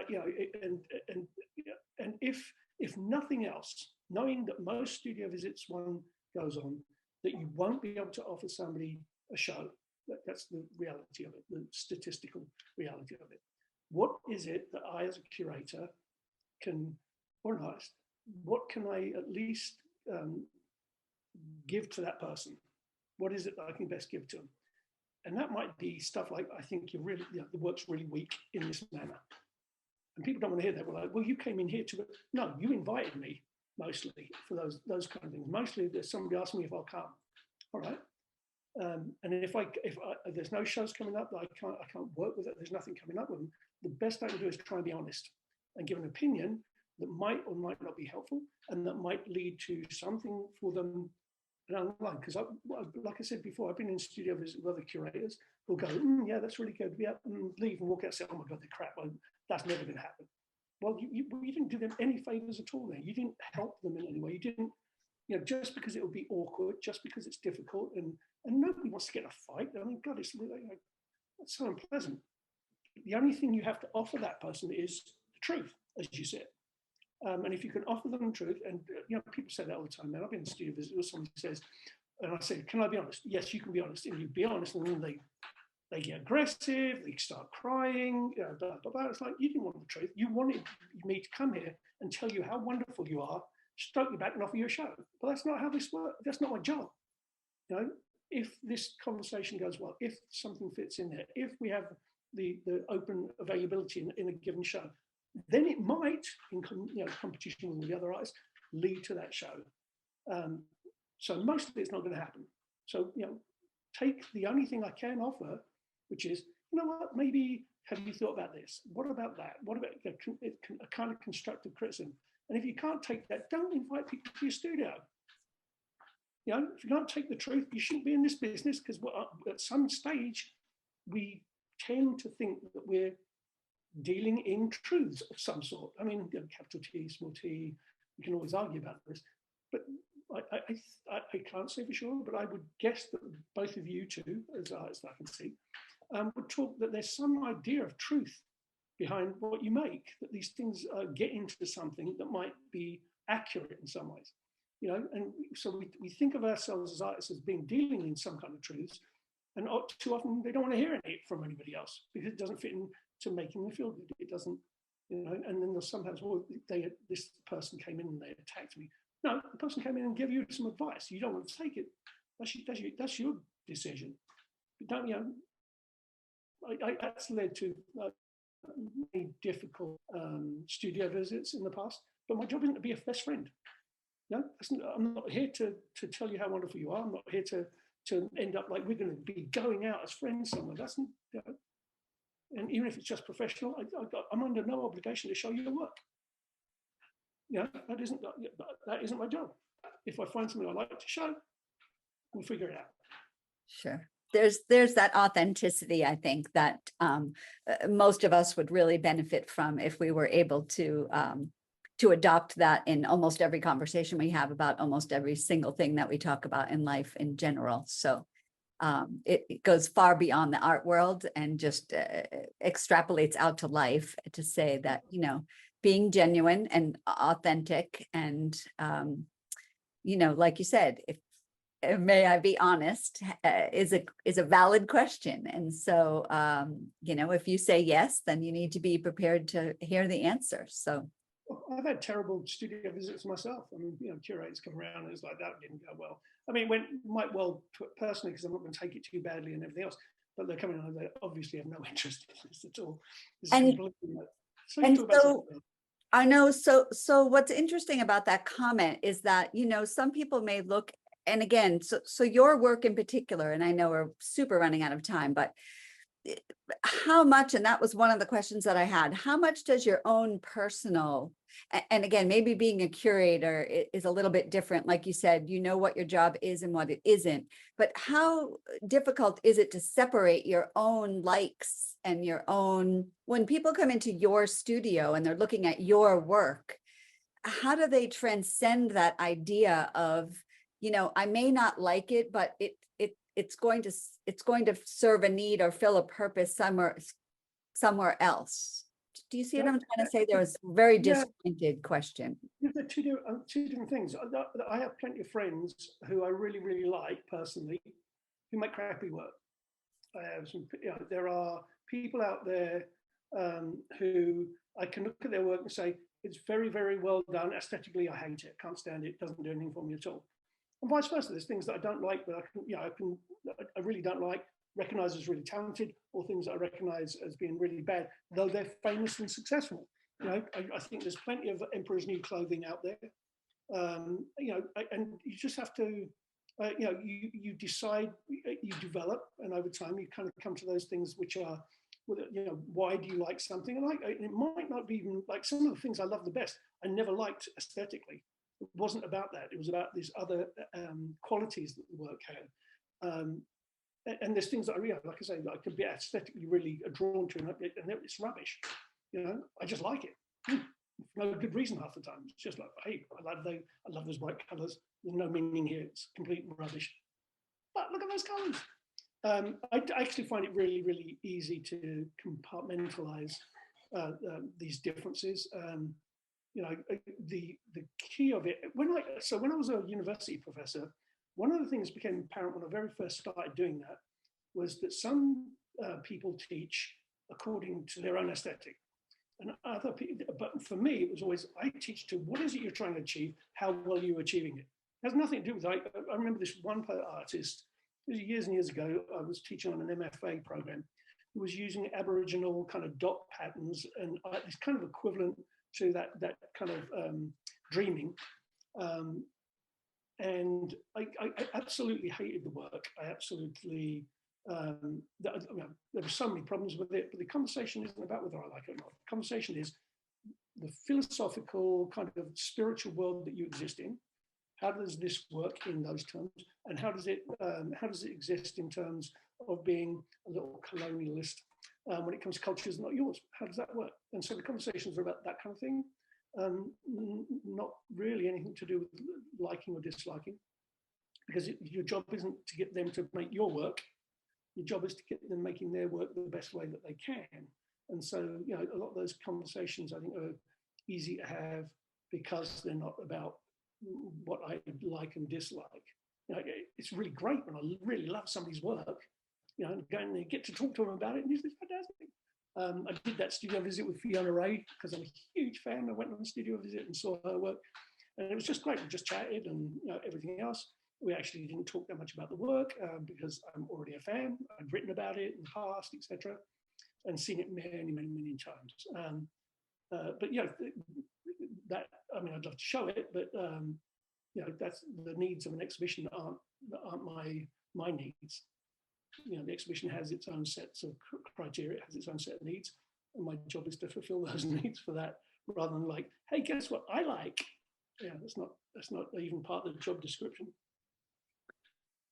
if nothing else, knowing that most studio visits one goes on, that you won't be able to offer somebody a show. That's the reality of it, the statistical reality of it. What is it that I, as a curator, can, or an artist, what can I at least give to that person? What is it that I can best give to them? And that might be stuff like, I think you're really, the work's really weak in this manner. And people don't want to hear that. We're like, well, you came in here to, no, you invited me mostly for those kind of things. Mostly there's somebody asked me if I'll come. All right. And if there's no shows coming up, I can't work with it. There's nothing coming up with them. The best I can do is try and be honest and give an opinion that might or might not be helpful, and that might lead to something for them down the line. Because, like I said before, I've been in studio visits with other curators who'll go, yeah, that's really good. Yeah, leave and walk out and say, oh my God, they're crap. That's never going to happen. Well, you didn't do them any favors at all there. You didn't help them in any way. You didn't, just because it would be awkward, just because it's difficult, and nobody wants to get in a fight. I mean, God, it's really, that's so unpleasant. The only thing you have to offer that person is the truth, as you said. And if you can offer them the truth, and people say that all the time, man. I've been in the studio visit with somebody who says, and I say, can I be honest? Yes, you can be honest. And you be honest, and then they get aggressive, they start crying, blah, blah, blah. It's like, you didn't want the truth. You wanted me to come here and tell you how wonderful you are, stroke you back and offer you a show. But that's not how this works. That's not my job. If this conversation goes well, if something fits in there, if we have the open availability in a given show, then it might, in competition with the other artists, lead to that show. So mostly it's not going to happen. So take the only thing I can offer, which is, what, maybe have you thought about this? What about that? What about a kind of constructive criticism? And if you can't take that, don't invite people to your studio. If you can't take the truth, you shouldn't be in this business, because at some stage we tend to think that we're dealing in truths of some sort. I mean, capital T, small t, we can always argue about this, but I can't say for sure, but I would guess that both of you two, as I can see, would talk that there's some idea of truth behind what you make, that these things get into something that might be accurate in some ways. And so we think of ourselves as artists as dealing in some kind of truths, and too often they don't want to hear it from anybody else because it doesn't fit into making them feel good. It doesn't, and then there's sometimes, well, this person came in and they attacked me. No, the person came in and gave you some advice. You don't want to take it. That's your decision. But don't, that's led to many difficult studio visits in the past. But my job isn't to be a best friend. I'm not here to tell you how wonderful you are. I'm not here to end up like we're going to be going out as friends somewhere. That's and even if it's just professional, I'm under no obligation to show you the work. That isn't my job. If I find something I like to show, we'll figure it out. Sure. There's that authenticity, I think, that most of us would really benefit from if we were able to adopt that in almost every conversation we have about almost every single thing that we talk about in life in general. So it goes far beyond the art world and just extrapolates out to life to say that, you know, being genuine and authentic and, you know, like you said, if may I be honest, is a valid question. And so, you know, if you say yes, then you need to be prepared to hear the answer. So I've had terrible studio visits myself. I mean, you know, curators come around and it's like, that didn't go well. I mean, it might well personally, because I'm not going to take it too badly and everything else, but they're coming on, they obviously have no interest in this at all. And so I know, so what's interesting about that comment is that, you know, some people may look, and again, so your work in particular, and I know we're super running out of time, but how much, and that was one of the questions that I had, how much does your own personal, and again, maybe being a curator is a little bit different. Like you said, you know what your job is and what it isn't, but how difficult is it to separate your own likes and your own, when people come into your studio and they're looking at your work, how do they transcend that idea of, you know, I may not like it, but it's going to serve a need or fill a purpose somewhere else. Do you see what I'm trying to say? There was a very disjointed question. There are two different things. I have plenty of friends who I really, really like personally, who make crappy work. I have some, you know, there are people out there who I can look at their work and say, it's very, very well done. Aesthetically, I hate it, can't stand it, doesn't do anything for me at all. And vice versa, there's things that I don't like, but I really don't like, recognize as really talented, or things that I recognize as being really bad, though they're famous and successful. You know, I think there's plenty of Emperor's New Clothing out there. You know, and you just have to, you know, you decide, you develop, and over time you kind of come to those things which are, you know, why do you like something? And it might not be even like some of the things I love the best, I never liked aesthetically. It wasn't about that. It was about these other qualities that the work had. And there's things that I really, like I say, that I could be aesthetically really drawn to, and it's rubbish. You know, I just like it. For no good reason half the time. It's just like, hey, I love those bright colours. There's no meaning here. It's complete rubbish. But look at those colours. I actually find it really, really easy to compartmentalize these differences. You know, the key of it, when I was a university professor, one of the things that became apparent when I very first started doing that was that some people teach according to their own aesthetic, and other people, but for me, it was always, I teach to what is it you're trying to achieve, how well you're achieving it. It has nothing to do with, I remember this one artist, it was years and years ago, I was teaching on an MFA program, who was using Aboriginal kind of dot patterns, and it's kind of equivalent to that kind of dreaming. And I absolutely hated the work. I absolutely, there were so many problems with it, but the conversation isn't about whether I like it or not. The conversation is the philosophical kind of spiritual world that you exist in. How does this work in those terms? And how does it exist in terms of being a little colonialist when it comes to cultures not yours? How does that work? And so the conversations are about that kind of thing. Not really anything to do with liking or disliking, because your job isn't to get them to make your work. Your job is to get them making their work the best way that they can. And so, you know, a lot of those conversations I think are easy to have because they're not about what I like and dislike. You know, it's really great when I really love somebody's work, you know, and go and get to talk to them about it, and it's fantastic. I did that studio visit with Fiona Ray because I'm a huge fan. I went on a studio visit and saw her work, and it was just great. We just chatted and, you know, everything else. We actually didn't talk that much about the work because I'm already a fan. I'd written about it in the past, etc., and seen it many, many, many times. But you know, that, I mean, I'd love to show it, but you know, that's the needs of an exhibition aren't my needs. You know, the exhibition has its own sets of criteria, it has its own set of needs, and my job is to fulfill those needs for that, rather than like, hey, guess what I like? Yeah, that's not even part of the job description.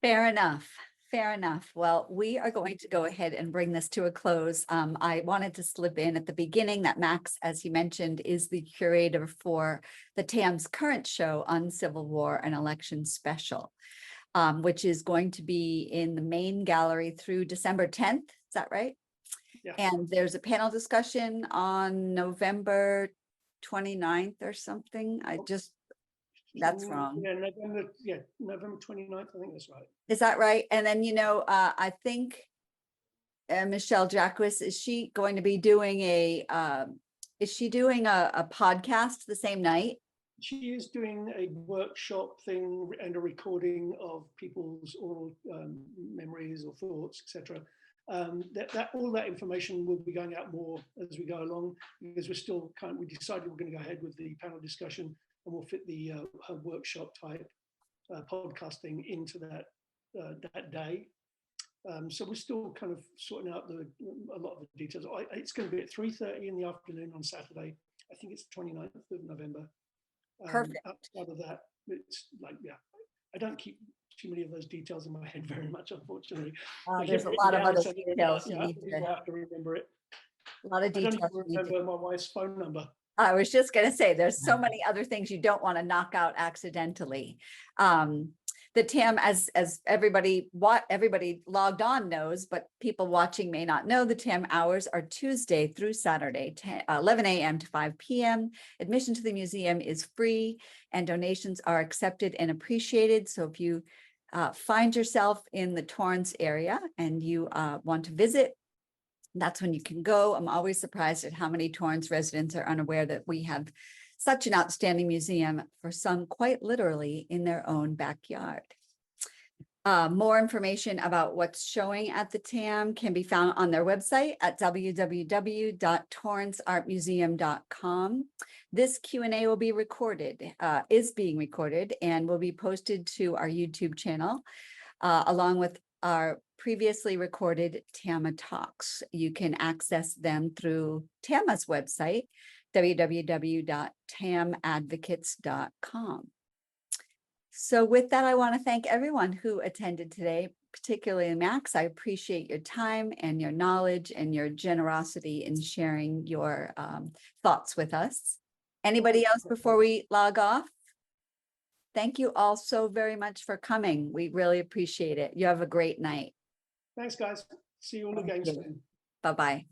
Fair enough. Fair enough. Well, we are going to go ahead and bring this to a close. I wanted to slip in at the beginning that Max, as he mentioned, is the curator for the TAM's current show on Civil War and Election Special. which is going to be in the main gallery through December 10th. Is that right? Yeah. And there's a panel discussion on November 29th or something. That's wrong. Yeah, November 29th, I think that's right. Is that right? And then, I think Michelle Jacques, is she going to be doing a podcast the same night? She is doing a workshop thing and a recording of people's oral memories or thoughts, etc. All that information will be going out more as we go along, because we decided we're going to go ahead with the panel discussion, and we'll fit the her workshop type podcasting into that day. So we're still kind of sorting out a lot of the details. It's going to be at 3:30 in the afternoon on Saturday. I think it's the 29th of November. Perfect. Outside of that, it's like, yeah, I don't keep too many of those details in my head very much, unfortunately. There's a lot of other So, details you yeah, need I to, have to remember it. a lot of I don't details. even you need to- remember my wife's phone number. I was just going to say, there's so many other things you don't want to knock out accidentally. The TAM, as everybody logged on knows, but people watching may not know, the TAM hours are Tuesday through Saturday, 11 a.m. to 5 p.m. Admission to the museum is free, and donations are accepted and appreciated. So if you find yourself in the Torrance area and you want to visit, that's when you can go. I'm always surprised at how many Torrance residents are unaware that we have such an outstanding museum, for some quite literally in their own backyard. More information about what's showing at the TAM can be found on their website at www.torranceartmuseum.com. This Q&A will be is being recorded, and will be posted to our YouTube channel, along with our previously recorded TAMA talks. You can access them through TAMA's website, www.tamadvocates.com. So with that, I want to thank everyone who attended today, particularly Max. I appreciate your time and your knowledge and your generosity in sharing your thoughts with us. Anybody else before we log off? Thank you all so very much for coming. We really appreciate it. You have a great night. Thanks, guys. See you all again soon. Bye-bye.